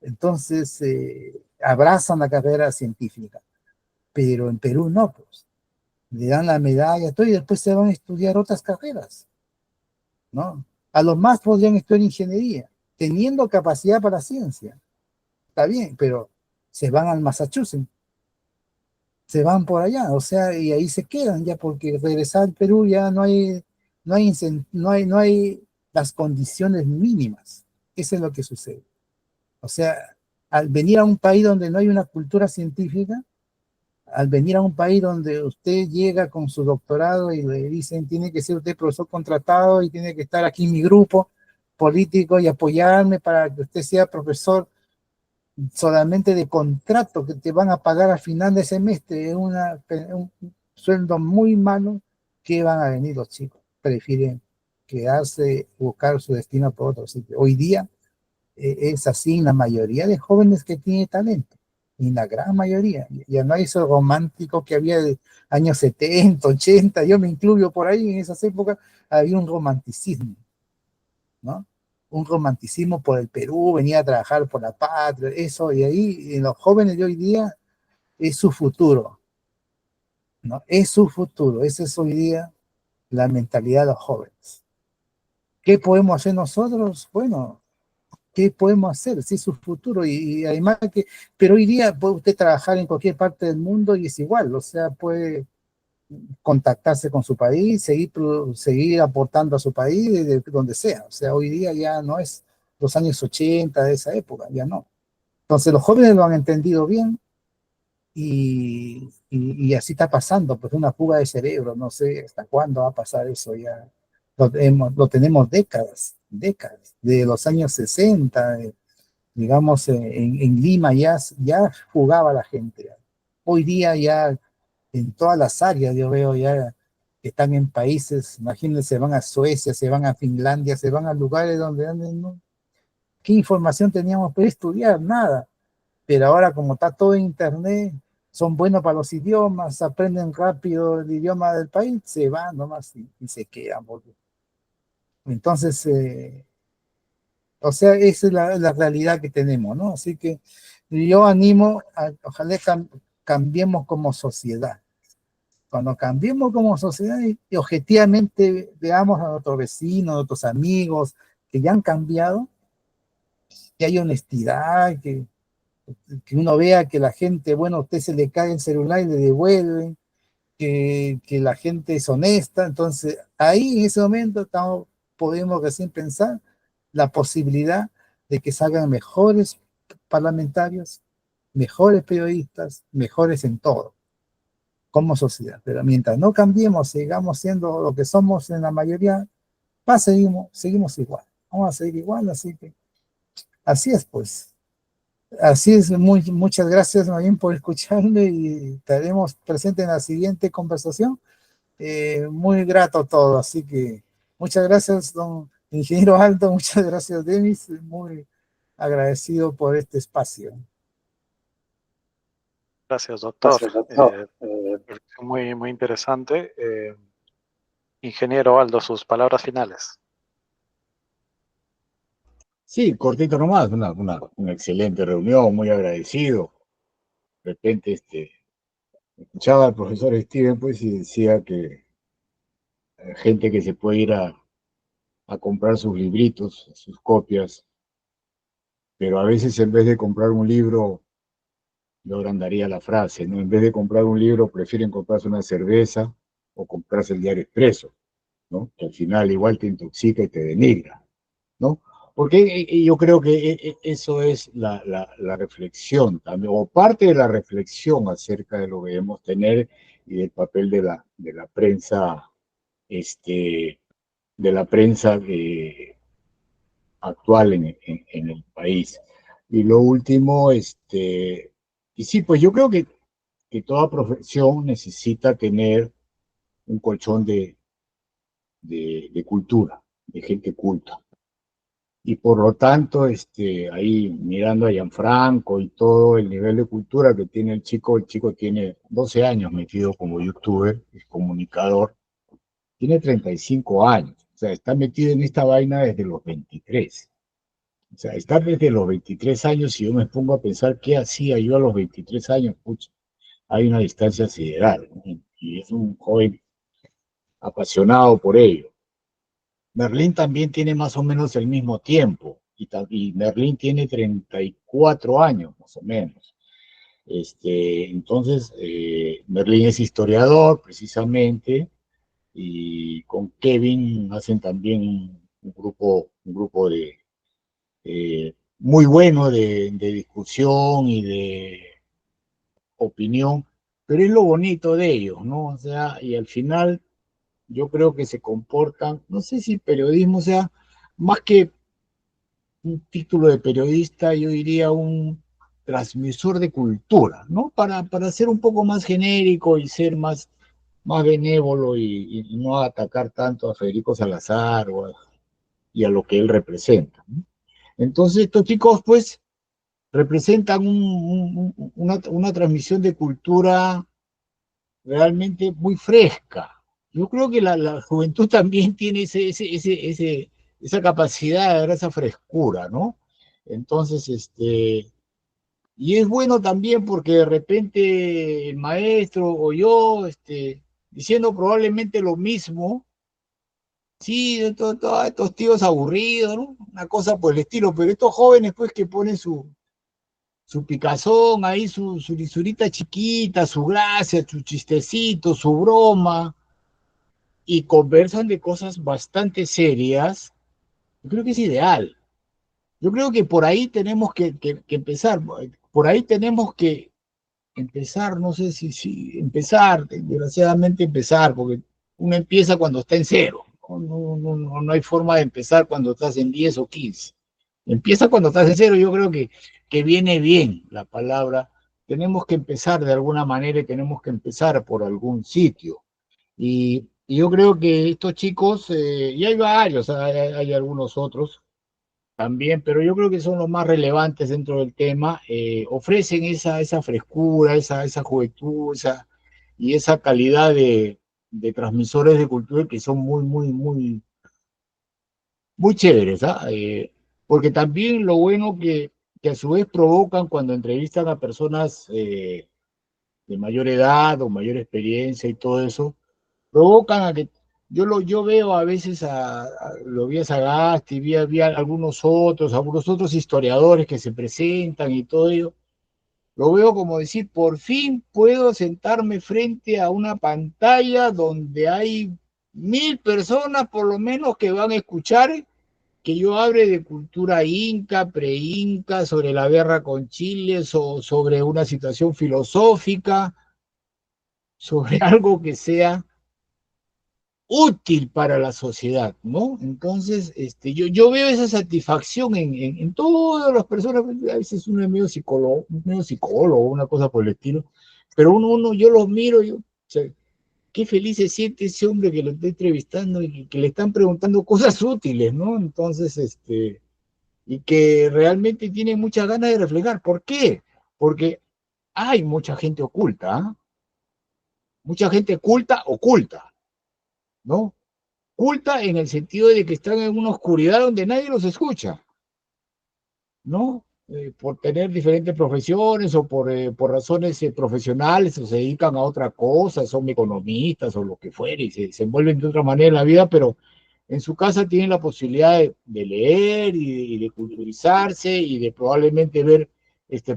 S2: Entonces, abrazan la carrera científica, pero en Perú no, pues. Le dan la medalla, todo, y después se van a estudiar otras carreras, ¿no? A los más podrían estudiar ingeniería, teniendo capacidad para ciencia, está bien, pero se van al Massachusetts, se van por allá, o sea, y ahí se quedan ya, porque regresar al Perú ya no hay las condiciones mínimas. Eso es lo que sucede. O sea, al venir a un país donde no hay una cultura científica, al venir a un país donde usted llega con su doctorado y le dicen, tiene que ser usted profesor contratado y tiene que estar aquí en mi grupo político y apoyarme para que usted sea profesor solamente de contrato que te van a pagar al final de semestre, es un sueldo muy malo, que van a venir los chicos. Prefieren quedarse, buscar su destino por otro sitio. Hoy día es así en la mayoría de jóvenes que tiene talento, en la gran mayoría. Ya no hay eso romántico que había de años 70, 80, yo me incluyo por ahí, en esas épocas había un romanticismo, ¿no? Un romanticismo por el Perú, venía a trabajar por la patria, eso, y ahí en los jóvenes de hoy día es su futuro, ¿no? Es su futuro, esa es hoy día la mentalidad de los jóvenes. ¿Qué podemos hacer nosotros? Bueno, ¿qué podemos hacer? Sí, es su futuro, y además que, pero hoy día puede usted trabajar en cualquier parte del mundo y es igual, o sea, puede contactarse con su país, seguir aportando a su país desde donde sea. O sea, hoy día ya no es los años 80 de esa época, ya no. Entonces los jóvenes lo han entendido bien y así está pasando, pues una fuga de cerebro, no sé hasta cuándo va a pasar eso ya. Lo tenemos décadas, de los años 60, digamos, en Lima ya jugaba la gente. Hoy día ya en todas las áreas, yo veo ya que están en países, imagínense, se van a Suecia, se van a Finlandia, se van a lugares donde ¿no? ¿Qué información teníamos para estudiar? Nada. Pero ahora como está todo en internet, son buenos para los idiomas, aprenden rápido el idioma del país, se van nomás y se quedan. Entonces, o sea, esa es la realidad que tenemos, ¿no? Así que yo animo ojalá cambiemos como sociedad. Cuando cambiemos como sociedad y objetivamente veamos a nuestros vecinos, a nuestros amigos que ya han cambiado, que hay honestidad, que uno vea que la gente, bueno, a usted se le cae el celular y le devuelve, que la gente es honesta, entonces ahí en ese momento podemos recién pensar la posibilidad de que salgan mejores parlamentarios, mejores periodistas, mejores en todo, como sociedad. Pero mientras no cambiemos, sigamos siendo lo que somos en la mayoría, seguimos igual. Vamos a seguir igual, así que así es, pues. Así es, muchas gracias, Marín, por escucharme y estaremos presentes en la siguiente conversación. Muy grato todo, así que muchas gracias, don ingeniero Aldo, muchas gracias, Denis, muy agradecido por este espacio.
S1: Gracias, doctor. Muy, muy interesante. Ingeniero Aldo, sus palabras finales.
S3: Sí, cortito nomás, una excelente reunión, muy agradecido. De repente, escuchaba al profesor Steven, pues, y decía que gente que se puede ir a comprar sus libritos, sus copias, pero a veces en vez de comprar un libro, yo agrandaría la frase, ¿no? En vez de comprar un libro, prefieren comprarse una cerveza o comprarse el diario expreso, ¿no? Que al final igual te intoxica y te denigra, ¿no? Porque yo creo que eso es la reflexión también, o parte de la reflexión acerca de lo que debemos tener y del papel de la prensa, este, de la prensa actual en el país. Y lo último, y sí, pues yo creo que toda profesión necesita tener un colchón de cultura, de gente culta. Y por lo tanto, ahí mirando a Gianfranco y todo el nivel de cultura que tiene el chico tiene 12 años metido como youtuber, es comunicador, tiene 35 años, o sea, está metido en esta vaina desde los 23. O sea, estar desde los 23 años, y yo me pongo a pensar qué hacía yo a los 23 años, pucha, hay una distancia sideral, ¿no? Y es un joven apasionado por ello. Merlín también tiene más o menos el mismo tiempo, y Merlín tiene 34 años más o menos. Entonces, Merlín es historiador precisamente, y con Kevin hacen también un grupo muy bueno de discusión y de opinión, pero es lo bonito de ellos, ¿no? O sea, y al final yo creo que se comportan, no sé si periodismo, o sea, más que un título de periodista, yo diría un transmisor de cultura, ¿no? Para ser un poco más genérico y ser más benévolo y no atacar tanto a Federico Salazar y a lo que él representa, ¿no? Entonces estos chicos, pues, representan una transmisión de cultura realmente muy fresca. Yo creo que la juventud también tiene esa capacidad de dar esa frescura, ¿no? Entonces, y es bueno también porque de repente el maestro o yo, diciendo probablemente lo mismo, sí, de todos estos tíos aburridos, ¿no? Una cosa por el estilo, pero estos jóvenes, pues, que ponen su picazón ahí, su lisurita chiquita, su gracia, su chistecito, su broma, y conversan de cosas bastante serias, yo creo que es ideal. Yo creo que por ahí tenemos que empezar, por ahí tenemos que empezar, no sé si empezar, desgraciadamente empezar, porque uno empieza cuando está en cero, no hay forma de empezar cuando estás en 10 o 15. Empieza cuando estás en cero, yo creo que viene bien la palabra. Tenemos que empezar de alguna manera y tenemos que empezar por algún sitio. Y yo creo que estos chicos, y hay varios, hay algunos otros, también, pero yo creo que son los más relevantes dentro del tema. Ofrecen esa frescura, esa juventud, y esa calidad de transmisores de cultura que son muy chéveres, ¿ah? Porque también lo bueno que a su vez provocan cuando entrevistan a personas de mayor edad o mayor experiencia y todo eso, provocan a que yo veo a veces lo vi a Sagasti, vi a algunos otros historiadores que se presentan y todo ello, lo veo como decir, por fin puedo sentarme frente a una pantalla donde hay 1000 personas por lo menos que van a escuchar que yo hable de cultura inca, pre-inca, sobre la guerra con Chile, sobre una situación filosófica, sobre algo que sea útil para la sociedad, ¿no? Entonces, yo veo esa satisfacción en todas las personas, a veces uno es medio psicólogo, una cosa por el estilo, pero yo los miro, o sea, qué feliz se siente ese hombre que lo está entrevistando y que le están preguntando cosas útiles, ¿no? Entonces, y que realmente tiene muchas ganas de reflejar. ¿Por qué? Porque hay mucha gente oculta, ¿eh? Mucha gente oculta, ¿no? Oculta en el sentido de que están en una oscuridad donde nadie los escucha, ¿no? Por tener diferentes profesiones o por razones profesionales o se dedican a otra cosa, son economistas o lo que fuere y se envuelven de otra manera en la vida, pero en su casa tienen la posibilidad de leer y de culturizarse y de probablemente ver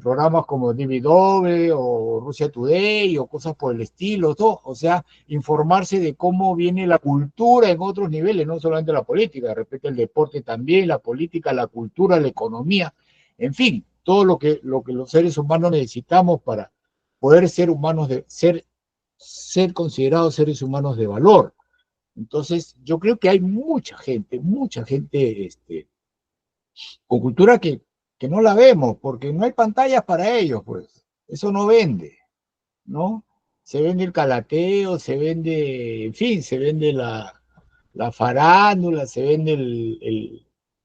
S3: programas como DBW o Russia Today o cosas por el estilo, todo. O sea, informarse de cómo viene la cultura en otros niveles, no solamente la política, de repente el deporte también, la política, la cultura, la economía, en fin, todo lo que los seres humanos necesitamos para poder ser humanos ser considerados seres humanos de valor. Entonces, yo creo que hay mucha gente con cultura que no la vemos, porque no hay pantallas para ellos, pues. Eso no vende, ¿no? Se vende el calateo, se vende, en fin, se vende la farándula, se vende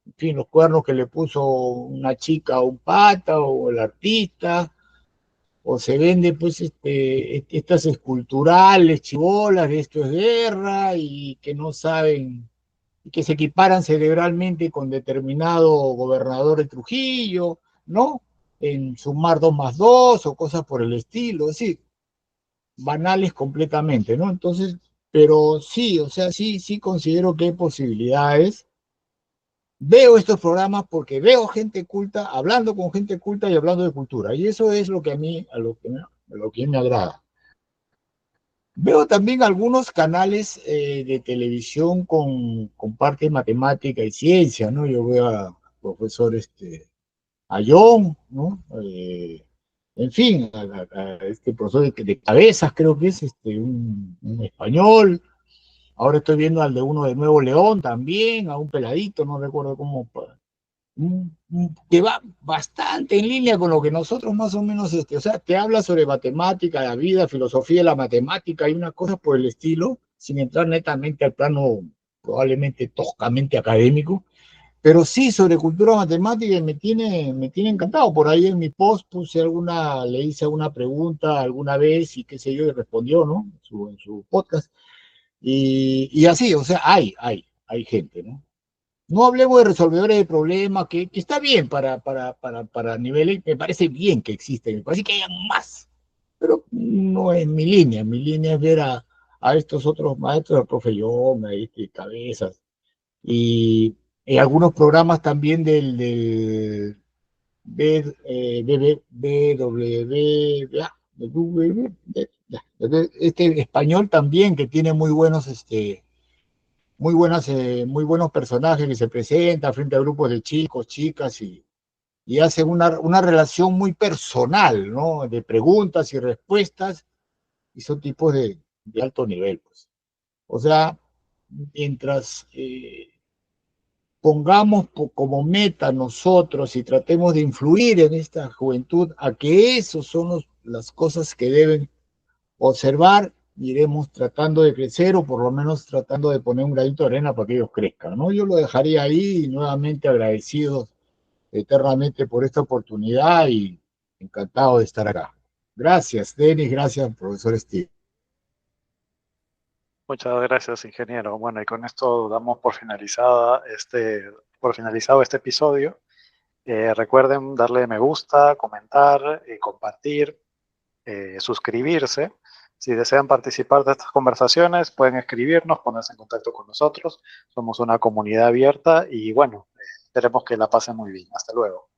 S3: en fin, los cuernos que le puso una chica a un pata o el artista, o se vende pues estas esculturales chibolas de esto es guerra y que no saben y que se equiparan cerebralmente con determinado gobernador de Trujillo, ¿no? En sumar 2 más 2 o cosas por el estilo, es decir, banales completamente, ¿no? Entonces, pero sí, o sea, sí considero que hay posibilidades. Veo estos programas porque veo gente culta, hablando con gente culta y hablando de cultura, y eso es lo que a mí, a lo que me agrada. Veo también algunos canales de televisión con parte de matemática y ciencia, ¿no? Yo veo a profesor Ayón, ¿no? En fin, a este profesor de cabezas, creo que es un español. Ahora estoy viendo al de uno de Nuevo León también, a un peladito, no recuerdo cómo, que va bastante en línea con lo que nosotros más o menos, o sea, te habla sobre matemática, la vida, filosofía de la matemática y una cosa por el estilo, sin entrar netamente al plano probablemente toscamente académico, pero sí sobre cultura matemática y me tiene encantado. Por ahí en mi post le hice alguna pregunta alguna vez y qué sé yo, y respondió, ¿no? En su podcast. Y así, o sea, hay gente, ¿no? No hablemos de resolvedores de problemas, que está bien para niveles, me parece bien que existen, me parece que hayan más, pero no es mi línea es ver a estos otros maestros, al profe Young, a Cabezas, y algunos programas también del español también, que tiene muy buenos personajes que se presentan frente a grupos de chicos, chicas y hacen una relación muy personal, ¿no? De preguntas y respuestas y son tipos de alto nivel, pues. O sea, mientras pongamos como meta nosotros y tratemos de influir en esta juventud a que esos son las cosas que deben observar iremos tratando de crecer o por lo menos tratando de poner un granito de arena para que ellos crezcan, ¿no? Yo lo dejaría ahí y nuevamente agradecidos eternamente por esta oportunidad y encantado de estar acá. Gracias, Denis, gracias, profesor Steve.
S1: Muchas gracias, ingeniero. Bueno, y con esto damos por finalizado este episodio. Recuerden darle me gusta, comentar, compartir, suscribirse. Si desean participar de estas conversaciones, pueden escribirnos, ponerse en contacto con nosotros. Somos una comunidad abierta y bueno, esperemos que la pasen muy bien. Hasta luego.